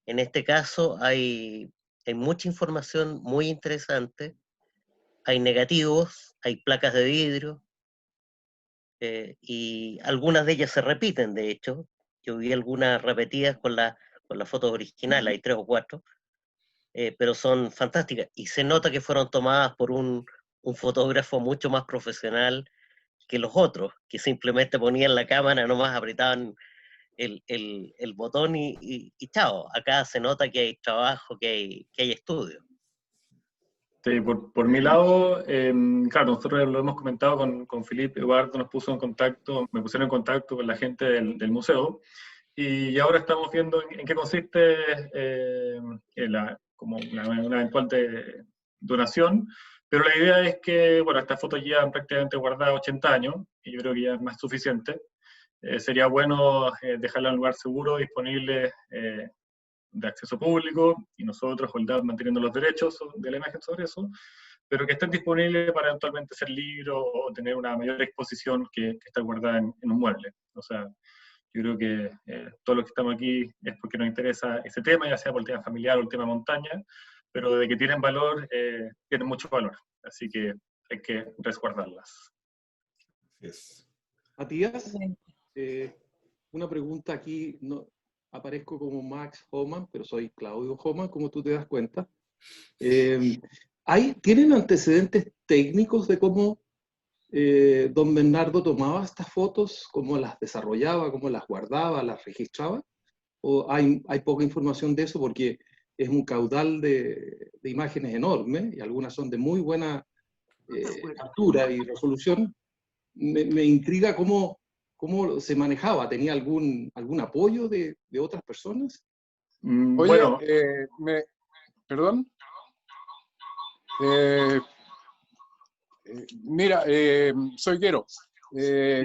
en este caso hay mucha información muy interesante, hay negativos, hay placas de vidrio, y algunas de ellas se repiten, de hecho. Yo vi algunas repetidas con las fotos originales, hay 3 o 4, pero son fantásticas, y se nota que fueron tomadas por un fotógrafo mucho más profesional que los otros, que simplemente ponían la cámara, nomás apretaban el botón y chao. Acá se nota que hay trabajo, que hay estudio. Sí, por mi lado, claro, nosotros lo hemos comentado con Felipe. Eduardo nos puso en contacto, me pusieron en contacto con la gente del museo, y ahora estamos viendo en qué consiste como una eventual donación, pero la idea es que, bueno, estas fotos llevan prácticamente guardadas 80 años, y yo creo que ya es más suficiente. Sería bueno dejarla en un lugar seguro, disponible, de acceso público, y nosotros, Holdad, manteniendo los derechos de la imagen sobre eso, pero que estén disponibles para eventualmente ser libros o tener una mayor exposición que está guardada en un mueble. O sea, yo creo que todos los que estamos aquí es porque nos interesa ese tema, ya sea por el tema familiar o el tema montaña, pero de que tienen valor, tienen mucho valor, así que hay que resguardarlas. Así es. Matías, una pregunta aquí, no, aparezco como Max Homan, pero soy Claudio Homan, como tú te das cuenta. ¿Tienen antecedentes técnicos de cómo don Bernardo tomaba estas fotos, cómo las desarrollaba, cómo las guardaba, las registraba? ¿O hay poca información de eso? Porque es un caudal de imágenes enorme, y algunas son de muy buena captura y resolución. Me intriga cómo se manejaba. ¿Tenía algún apoyo de otras personas? Oye, Bueno, perdón. Mira, soy Quero.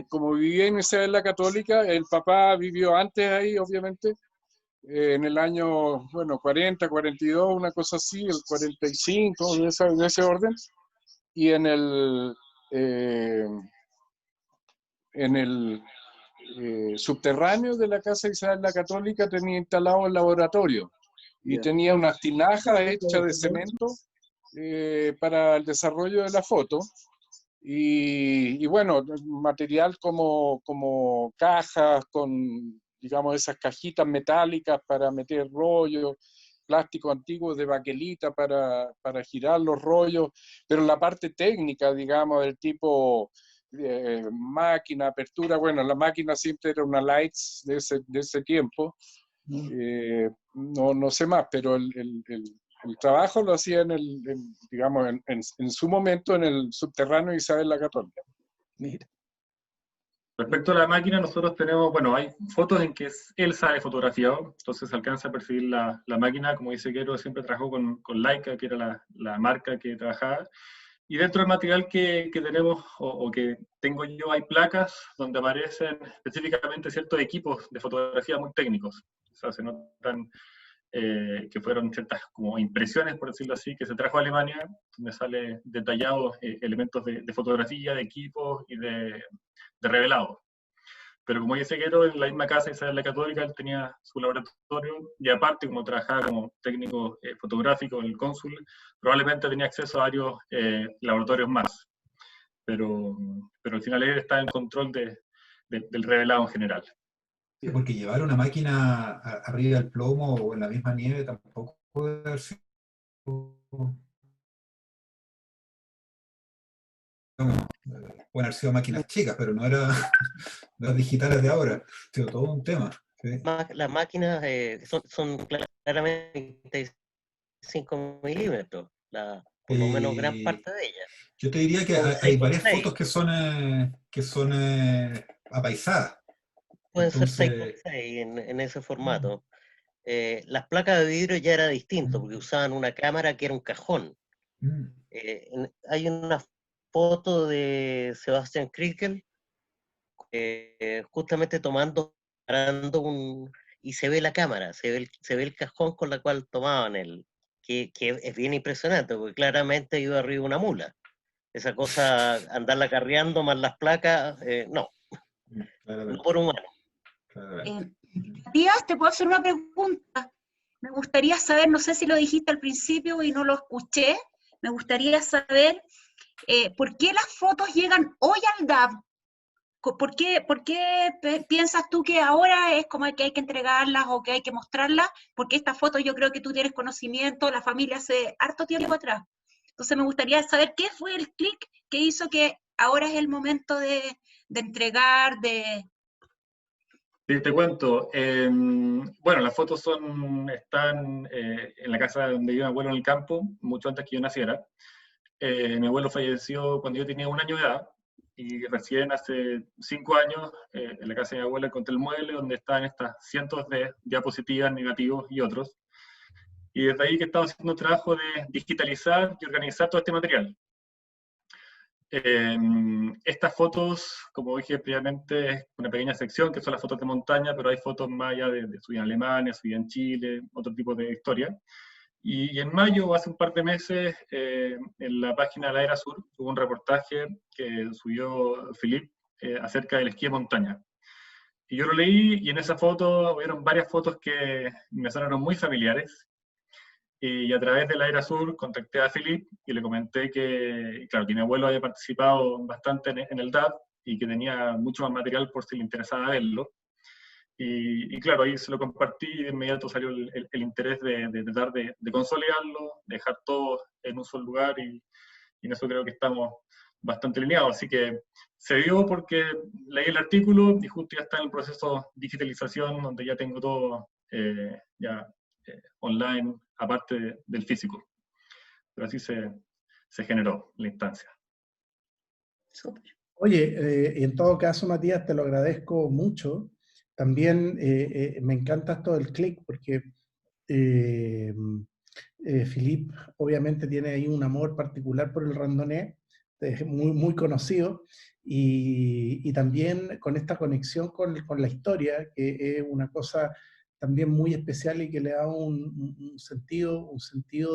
Como vivía en Isabel la Católica, el papá vivió antes ahí, obviamente, en el año, bueno, 40, 42, una cosa así, el 45, en ese orden. Y en el subterráneo de la casa de Isabel la Católica tenía instalado el laboratorio y tenía unas tinajas hechas de cemento para el desarrollo de la foto. Y bueno, material como cajas con, digamos, esas cajitas metálicas para meter rollos, plástico antiguo de baquelita para girar los rollos, pero la parte técnica, digamos, del tipo máquina, apertura, bueno, la máquina siempre era una Leitz de ese tiempo, no sé más, pero el trabajo lo hacía digamos, en su momento en el subterráneo de Isabel la Católica. Mira. Respecto a la máquina, nosotros tenemos, bueno, hay fotos en que él sale fotografiado, entonces se alcanza a percibir la máquina. Como dice Quero, siempre trabajó con Leica, que era la marca que trabajaba. Y dentro del material que tenemos, o que tengo yo, hay placas donde aparecen específicamente ciertos equipos de fotografía muy técnicos. O sea, se notan que fueron ciertas como impresiones, por decirlo así, que se trajo a Alemania, donde sale detallados elementos de fotografía, de equipos y de revelado. Pero como dice Quero, en la misma casa de Isabel la Católica él tenía su laboratorio, y aparte, como trabajaba como técnico fotográfico en el cónsul, probablemente tenía acceso a varios laboratorios más. Pero al final él está en control del revelado en general. Sí, porque llevar una máquina arriba del plomo o en la misma nieve tampoco puede haber sido... Pueden haber sido máquinas chicas, pero no eran las digitales de ahora. Ha sido todo un tema. ¿Sí? Las máquinas son claramente 35 milímetros, por lo menos gran parte de ellas. Yo te diría que hay varias fotos que son apaisadas. Pueden Entonces, ser 6x6 en ese formato. Las placas de vidrio ya era distinto, porque usaban una cámara que era un cajón. Hay una foto de Sebastian Krickel justamente parando y se ve la cámara, se ve el cajón con la cual tomaban que es bien impresionante, porque claramente iba arriba una mula. Esa cosa, andarla carreando más las placas, no por humano. Matías, te puedo hacer una pregunta. Me gustaría saber, no sé si lo dijiste al principio y no lo escuché, me gustaría saber por qué las fotos llegan hoy al DAB. ¿Por qué piensas tú que ahora es como que hay que entregarlas o que hay que mostrarlas? Porque estas fotos yo creo que tú tienes conocimiento, la familia hace harto tiempo atrás. Entonces me gustaría saber qué fue el clic que hizo que ahora es el momento de entregar, Sí, te cuento. Bueno, las fotos están en la casa donde vive mi abuelo en el campo, mucho antes que yo naciera. Mi abuelo falleció cuando yo tenía 1 año de edad, y recién hace 5 años en la casa de mi abuela encontré el mueble donde están estas cientos de diapositivas, negativos y otros. Y desde ahí que estamos haciendo un trabajo de digitalizar y organizar todo este material. Estas fotos, como dije previamente, es una pequeña sección que son las fotos de montaña, pero hay fotos más allá de subida en Alemania, subida en Chile, otro tipo de historia. Y en mayo, hace un par de meses, en la página de la Era Sur, hubo un reportaje que subió Philippe acerca del esquí de montaña. Y yo lo leí, y en esa foto hubieron varias fotos que me sonaron muy familiares. Y a través de la Era Sur contacté a Philippe y le comenté que, claro, que mi abuelo había participado bastante en el DAB, y que tenía mucho más material por si le interesaba verlo. Y claro, ahí se lo compartí y de inmediato salió el interés de tratar de consolidarlo, de dejar todo en un solo lugar, y en eso creo que estamos bastante alineados. Así que se dio porque leí el artículo y justo ya está en el proceso de digitalización, donde ya tengo todo online, aparte del físico. Pero así se generó la instancia. Súper. Oye, en todo caso, Matías, te lo agradezco mucho. También me encanta esto del click, porque Philippe obviamente tiene ahí un amor particular por el randonné, es muy, muy conocido, y también con esta conexión con la historia, que es una cosa también muy especial y que le da un sentido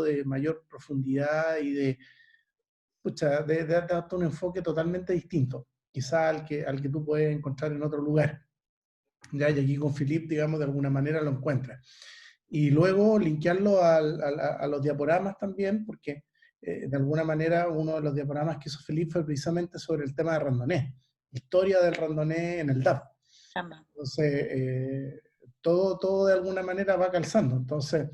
de mayor profundidad y de darte un enfoque totalmente distinto, quizá al que tú puedes encontrar en otro lugar. ¿Ya? Y aquí con Philippe, digamos, de alguna manera lo encuentras. Y luego linkearlo a los diaporamas también, porque de alguna manera uno de los diaporamas que hizo Philippe fue precisamente sobre el tema de randonné, historia del randonné en el DAF. Entonces, todo de alguna manera va calzando. Entonces,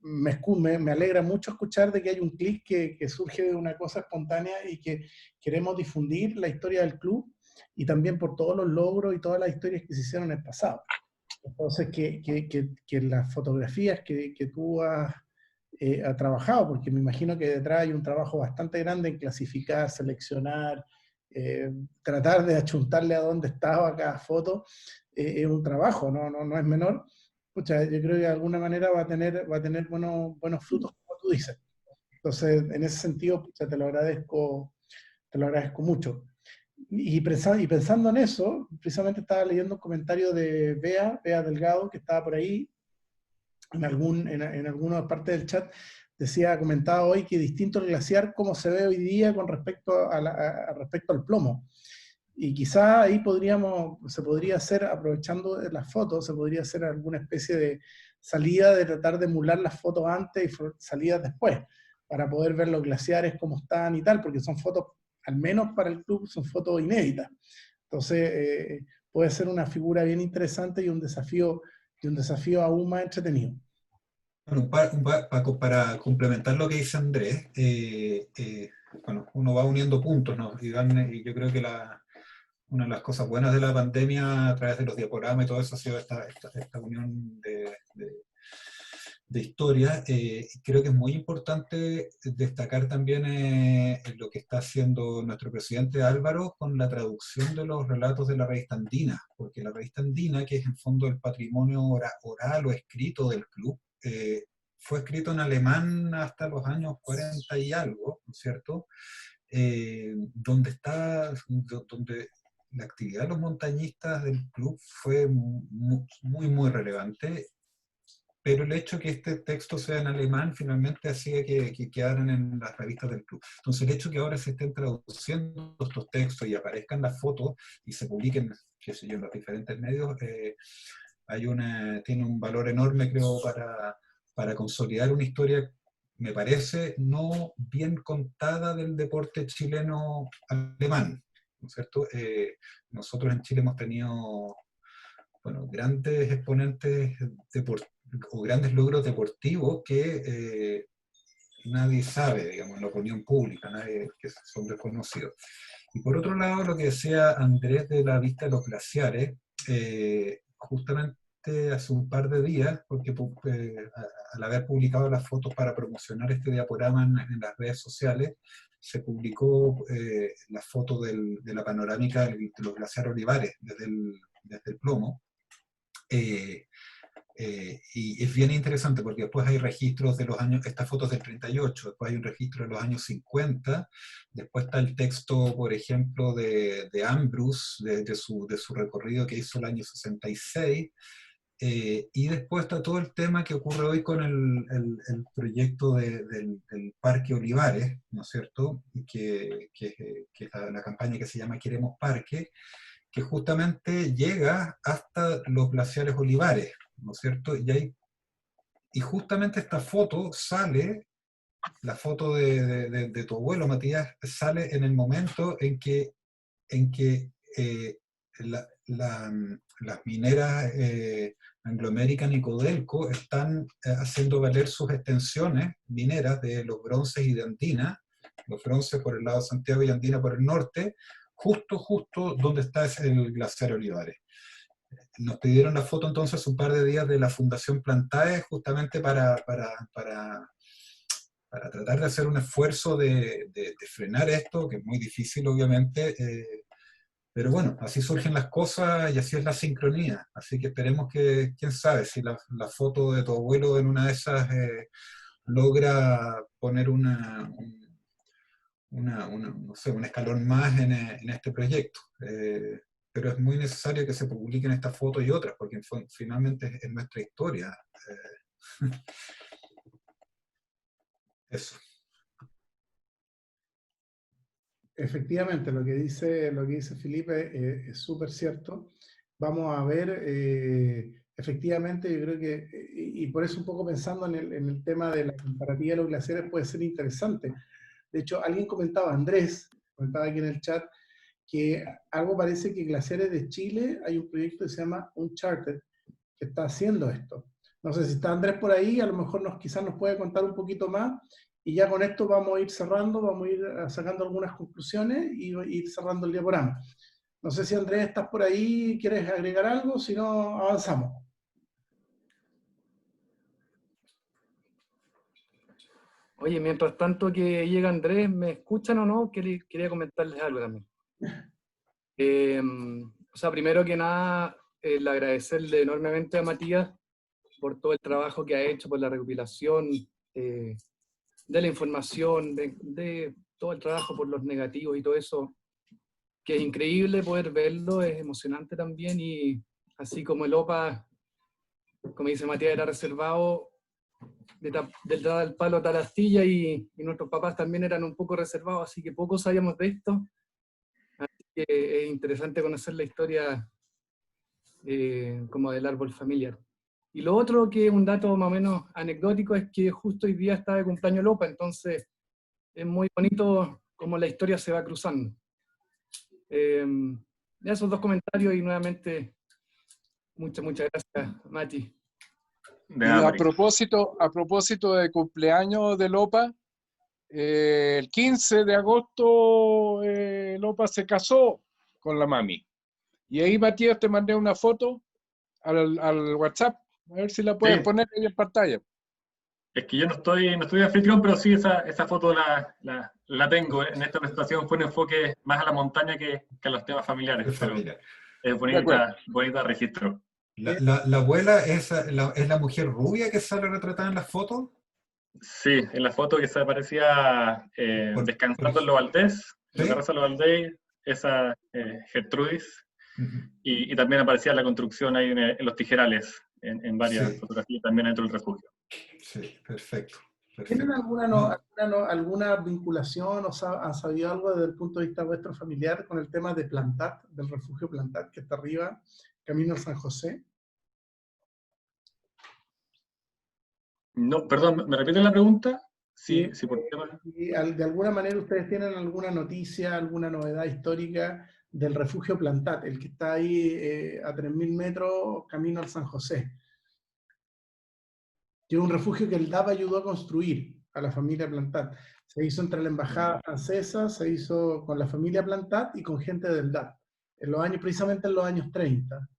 me alegra mucho escuchar de que hay un clic que surge de una cosa espontánea y que queremos difundir la historia del club, y también por todos los logros y todas las historias que se hicieron en el pasado. Entonces, que las fotografías que tú has trabajado, porque me imagino que detrás hay un trabajo bastante grande en clasificar, seleccionar, tratar de achuntarle a dónde estaba cada foto, es un trabajo, no es menor. Pucha, yo creo que de alguna manera va a tener buenos frutos, como tú dices. Entonces, en ese sentido, pucha, te lo agradezco mucho. Y pensando en eso, precisamente estaba leyendo un comentario de Bea Delgado, que estaba por ahí, en alguna parte del chat, comentaba hoy que distinto el glaciar como se ve hoy día con respecto al plomo. Y quizá ahí se podría hacer, aprovechando las fotos, se podría hacer alguna especie de salida, de tratar de emular las fotos antes y salidas después, para poder ver los glaciares cómo están y tal, porque son fotos, al menos para el club, son fotos inéditas. Entonces, puede ser una figura bien interesante y un desafío aún más entretenido. Bueno, para complementar lo que dice Andrés, bueno, uno va uniendo puntos, ¿no? Y yo creo que una de las cosas buenas de la pandemia, a través de los diaporamas y todo eso, ha sido esta unión de historia. Creo que es muy importante destacar también lo que está haciendo nuestro presidente Álvaro con la traducción de los relatos de la revista andina, porque la revista andina, que es en fondo el patrimonio oral o escrito del club, fue escrito en alemán hasta los años 40 y algo, ¿no es cierto? Donde la actividad de los montañistas del club fue muy relevante, pero el hecho de que este texto sea en alemán finalmente hacía que quedaran en las revistas del club. Entonces el hecho de que ahora se estén traduciendo estos textos y aparezcan las fotos y se publiquen, qué sé yo, en los diferentes medios, tiene un valor enorme, creo, para consolidar una historia, me parece, no bien contada del deporte chileno alemán, ¿no es cierto? Nosotros en Chile hemos tenido, bueno, grandes exponentes o grandes logros deportivos que nadie sabe, digamos, en la opinión pública, que son desconocidos. Y por otro lado, lo que decía Andrés de la vista de los glaciares, justamente hace un par de días, porque al haber publicado las fotos para promocionar este diaporama en las redes sociales, se publicó la foto de la panorámica de los glaciares Olivares desde el plomo. Y es bien interesante porque después hay registros de los años, estas fotos del 38, después hay un registro de los años 50, después está el texto, por ejemplo, de Ambrus, de su recorrido que hizo el año 66, y después está todo el tema que ocurre hoy con el proyecto del Parque Olivares, ¿no es cierto?, que es la campaña que se llama Queremos Parque, que justamente llega hasta los glaciares Olivares, ¿no es cierto? Y justamente esta foto sale, la foto de tu abuelo, Matías, sale en el momento en que en que las mineras Anglo American y Codelco están haciendo valer sus extensiones mineras de los bronces y de andina, los bronces por el lado de Santiago y andina por el norte, justo donde está el glaciar Olivares. Nos pidieron la foto entonces un par de días de la Fundación Plantae, justamente para tratar de hacer un esfuerzo de frenar esto, que es muy difícil obviamente, pero bueno, así surgen las cosas y así es la sincronía. Así que esperemos que, quién sabe, si la foto de tu abuelo en una de esas logra poner no sé, un escalón más en este proyecto. Pero es muy necesario que se publiquen estas fotos y otras, porque finalmente es nuestra historia. Eso. Efectivamente, lo que dice Felipe es súper cierto. Vamos a ver, efectivamente, yo creo que, y por eso un poco pensando en el tema de la comparativa de los glaciares puede ser interesante. De hecho, alguien Andrés comentaba aquí en el chat, que algo parece que Glaciares de Chile, hay un proyecto que se llama Uncharted, que está haciendo esto. No sé si está Andrés por ahí, a lo mejor quizás nos puede contar un poquito más, y ya con esto vamos a ir cerrando, vamos a ir sacando algunas conclusiones y ir cerrando el diaporama. No sé si Andrés estás por ahí, ¿quieres agregar algo? Si no, avanzamos. Oye, mientras tanto que llega Andrés, ¿me escuchan o no? Quería comentarles algo también. O sea, primero que nada, el agradecerle enormemente a Matías por todo el trabajo que ha hecho, por la recopilación de la información, de todo el trabajo por los negativos y todo eso, que es increíble poder verlo, es emocionante también, y así como el OPA, como dice Matías, era reservado del palo a tal astilla, y nuestros papás también eran un poco reservados, así que poco sabíamos de esto. Así que es interesante conocer la historia como del árbol familiar. Y lo otro, que es un dato más o menos anecdótico, es que justo hoy día está de cumpleaños Lopa, entonces es muy bonito cómo la historia se va cruzando. Esos dos comentarios, y nuevamente muchas gracias, Mati. Y a propósito de cumpleaños de Lopa, el 15 de agosto Lopa se casó con la mami. Y ahí, Matías, te mandé una foto al WhatsApp, a ver si la puedes poner ahí en pantalla. Es que yo no estoy de anfitrión, pero sí esa foto la tengo. En esta presentación fue un enfoque más a la montaña que a los temas familiares. Pero es bonita registro. ¿La abuela es la mujer rubia que sale retratada en las fotos? Sí, en la foto que se aparecía descansando en Lo Valdés, en la terraza de Lo Valdés, esa Gertrudis, y también aparecía la construcción ahí en los tijerales, en varias fotografías también dentro del refugio. Sí, perfecto. ¿Tienen alguna vinculación o han sabido algo desde el punto de vista vuestro familiar con el tema de Plantat, del refugio Plantat que está arriba, camino a San José? No, perdón, ¿me repiten la pregunta? Sí, por tema. ¿De alguna manera ustedes tienen alguna noticia, alguna novedad histórica del refugio Plantat, el que está ahí a 3.000 metros, camino al San José? Que es un refugio que el DAP ayudó a construir a la familia Plantat. Se hizo entre la embajada francesa, se hizo con la familia Plantat y con gente del DAP, precisamente en los años 30.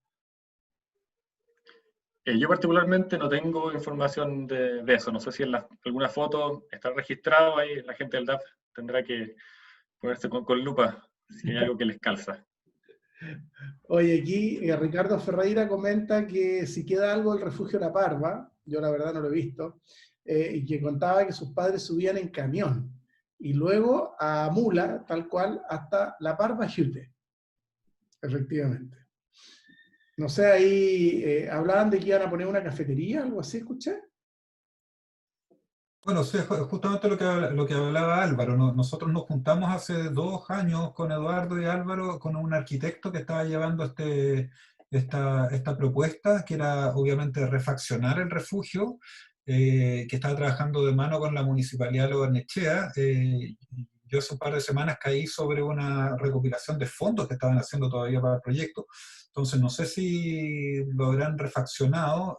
Yo particularmente no tengo información de eso. No sé si en alguna foto está registrado ahí. La gente del DAF tendrá que ponerse con lupa si hay algo que les calza. Oye, aquí Ricardo Ferreira comenta que si queda algo del refugio La Parva, yo la verdad no lo he visto, y que contaba que sus padres subían en camión y luego a mula, tal cual, hasta La Parva Jute. Efectivamente. No sé, ahí hablaban de que iban a poner una cafetería, algo así, ¿escuché? Bueno, sí, justamente lo que hablaba Álvaro. Nosotros nos juntamos hace 2 años con Eduardo y Álvaro, con un arquitecto que estaba llevando esta propuesta, que era obviamente refaccionar el refugio, que estaba trabajando de mano con la Municipalidad de Lo Barnechea. yo hace un par de semanas caí sobre una recopilación de fondos que estaban haciendo todavía para el proyecto. Entonces no sé si lo habrán refaccionado.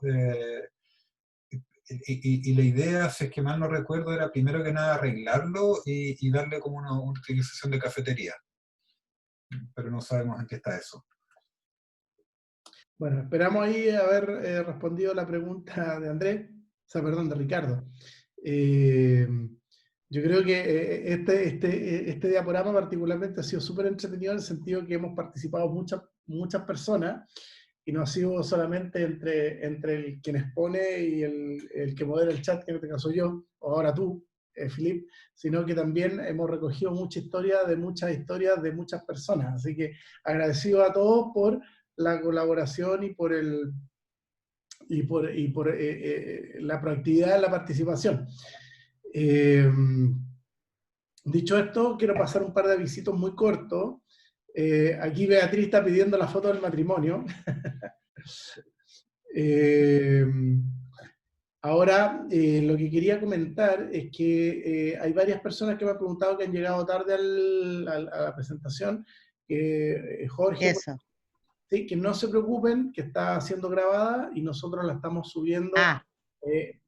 Y la idea, si es que mal no recuerdo, era primero que nada arreglarlo y darle como una utilización de cafetería. Pero no sabemos en qué está eso. Bueno, esperamos ahí haber respondido la pregunta de Andrés, o sea, perdón, de Ricardo. Yo creo que este diaporama particularmente ha sido súper entretenido en el sentido que hemos participado muchas personas y no ha sido solamente entre el quien expone y el que modera el chat, que en este caso yo, o ahora tú, Filip, sino que también hemos recogido muchas historias de muchas personas. Así que agradecido a todos por la colaboración y por la proactividad de la participación. Dicho esto, quiero pasar un par de avisitos muy cortos. Aquí Beatriz está pidiendo la foto del matrimonio. Ahora, lo que quería comentar es que hay varias personas que me han preguntado que han llegado tarde a la presentación. Jorge, Eso. sí, que no se preocupen, que está siendo grabada y nosotros la estamos subiendo a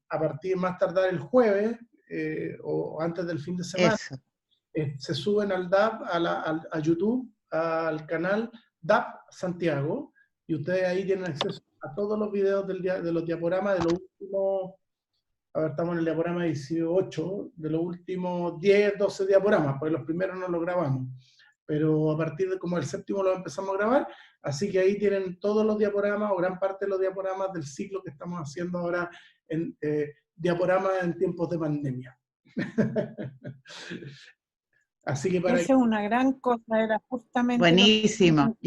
partir más tardar el jueves o antes del fin de semana. Eso. Se suben al DAP, a YouTube, al canal DAP Santiago, y ustedes ahí tienen acceso a todos los videos de los diaporamas de los últimos, a ver, estamos en el diaporama 18, de los últimos 10, 12 diaporamas, porque los primeros no los grabamos, pero a partir de como el séptimo los empezamos a grabar, así que ahí tienen todos los diaporamas, o gran parte de los diaporamas del ciclo que estamos haciendo ahora en diaporamas en tiempos de pandemia. Así que para esa es una gran cosa, era justamente... Buenísimo.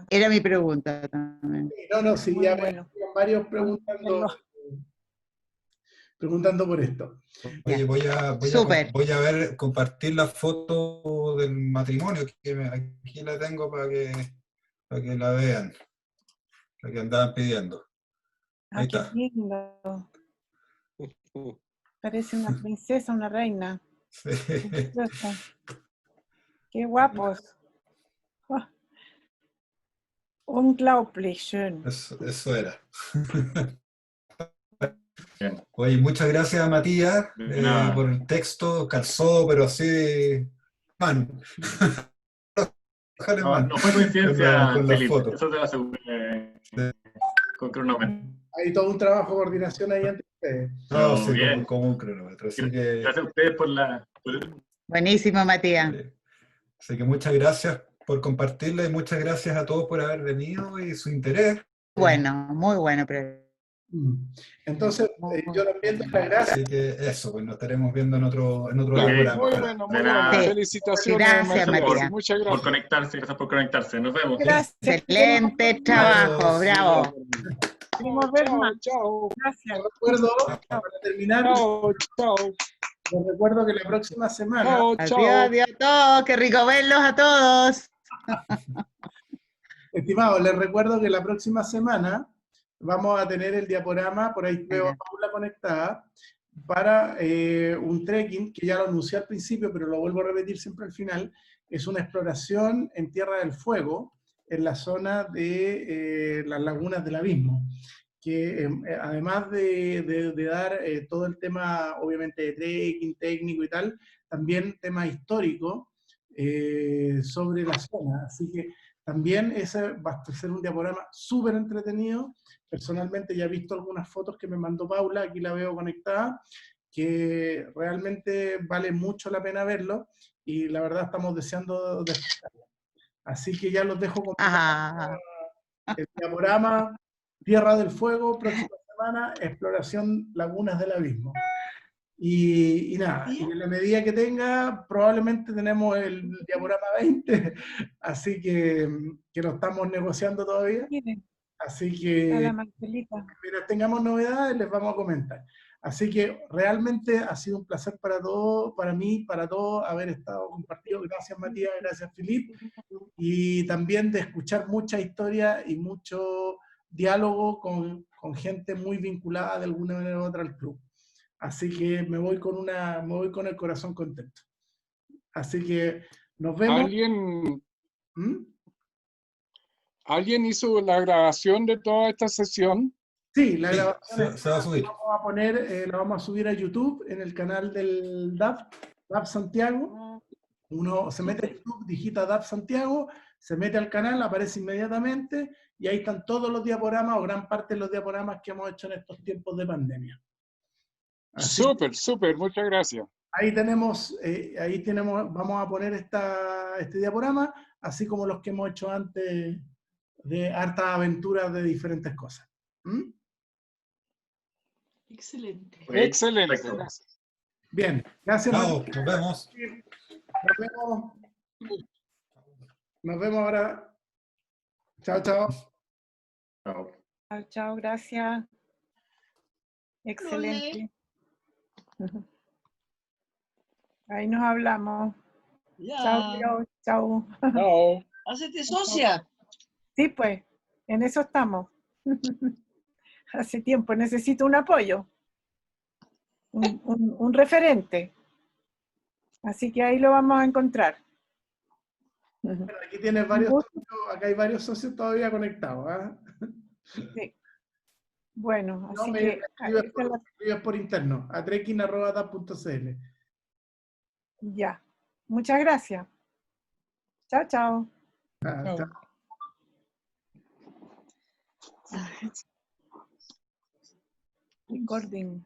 Era mi pregunta también. No, sí, Muy ya bueno. varios preguntando por esto. Oye, voy a ver, compartir la foto del matrimonio, que aquí la tengo para que la vean, la que andaban pidiendo. Ahí Qué está. lindo. Parece una princesa, una reina. Sí. Preciosa. Qué guapos. Oh. Unglaublich schön. Eso era. Oye, muchas gracias a Matías por el texto, calzó, pero así, man. No fue coincidencia, con la Felipe, foto. eso te lo aseguro, con cronómetro. Hay todo un trabajo de coordinación ahí entre ustedes. No, sí, bien. como un cronómetro. Así que, Gracias a ustedes por Buenísimo, Matías. Así que muchas gracias por compartirla y muchas gracias a todos por haber venido y su interés. Bueno, muy bueno. Entonces, yo también doy las gracias. Así que eso, pues nos estaremos viendo en otro Muy programa. bueno, muy bueno. Felicitaciones, Gracias, Matías. Muchas gracias. Por conectarse, gracias por conectarse. Nos vemos. Gracias. Excelente trabajo, bravo. Chao. Gracias. Les recuerdo, para terminar, les recuerdo que la próxima semana... Adiós a todos, qué rico verlos a todos. Estimados, les recuerdo que la próxima semana vamos a tener el diaporama, por ahí veo a Paula conectada, para un trekking, que ya lo anuncié al principio, pero lo vuelvo a repetir siempre al final. Es una exploración en Tierra del Fuego, en la zona de las lagunas del Abismo, que además de dar todo el tema, obviamente, de trekking, técnico y tal, también tema histórico sobre la zona. Así que también ese va a ser un diaporama súper entretenido. Personalmente ya he visto algunas fotos que me mandó Paula, aquí la veo conectada, que realmente vale mucho la pena verlo, y la verdad estamos deseando disfrutarlo. Así que ya los dejo con el diaporama Tierra del Fuego, próxima semana, exploración Lagunas del Abismo. Y nada, y en la medida que tenga, probablemente tenemos el diaporama 20, así que lo estamos negociando todavía. Así que mientras tengamos novedades, les vamos a comentar. Así que realmente ha sido un placer para todos, para mí, para todos, haber estado compartido. Gracias, Matías, gracias, Filip. Y también de escuchar mucha historia y mucho diálogo con gente muy vinculada de alguna manera u otra al club. Así que me voy con el corazón contento. Así que nos vemos. ¿Alguien hizo la grabación de toda esta sesión? Sí, la grabación se va a subir. La vamos a subir a YouTube en el canal del DAF Santiago. Uno se mete a YouTube, digita DAF Santiago, se mete al canal, aparece inmediatamente y ahí están todos los diaporamas o gran parte de los diaporamas que hemos hecho en estos tiempos de pandemia. Súper, súper, muchas gracias. Ahí tenemos, vamos a poner este diaporama, así como los que hemos hecho antes de hartas aventuras de diferentes cosas. ¿Mm? Excelente. Excelente. Gracias. Bien, gracias. Chao, nos vemos. Nos vemos ahora. Chao, chao. Chao. Chao, chao, gracias. Excelente. Ahí nos hablamos. Ya. Chao, chao, chao. Chao. Hacete socia. Sí, pues, en eso estamos. Hace tiempo, necesito un apoyo, un referente. Así que ahí lo vamos a encontrar. Bueno, aquí tienes varios socios, acá hay varios socios todavía conectados. ¿Ah? Sí. Bueno, No, así me que... escribes por interno, a trekking@daf.cl. Ya. Muchas gracias. Chao, chao. Chao. Recording.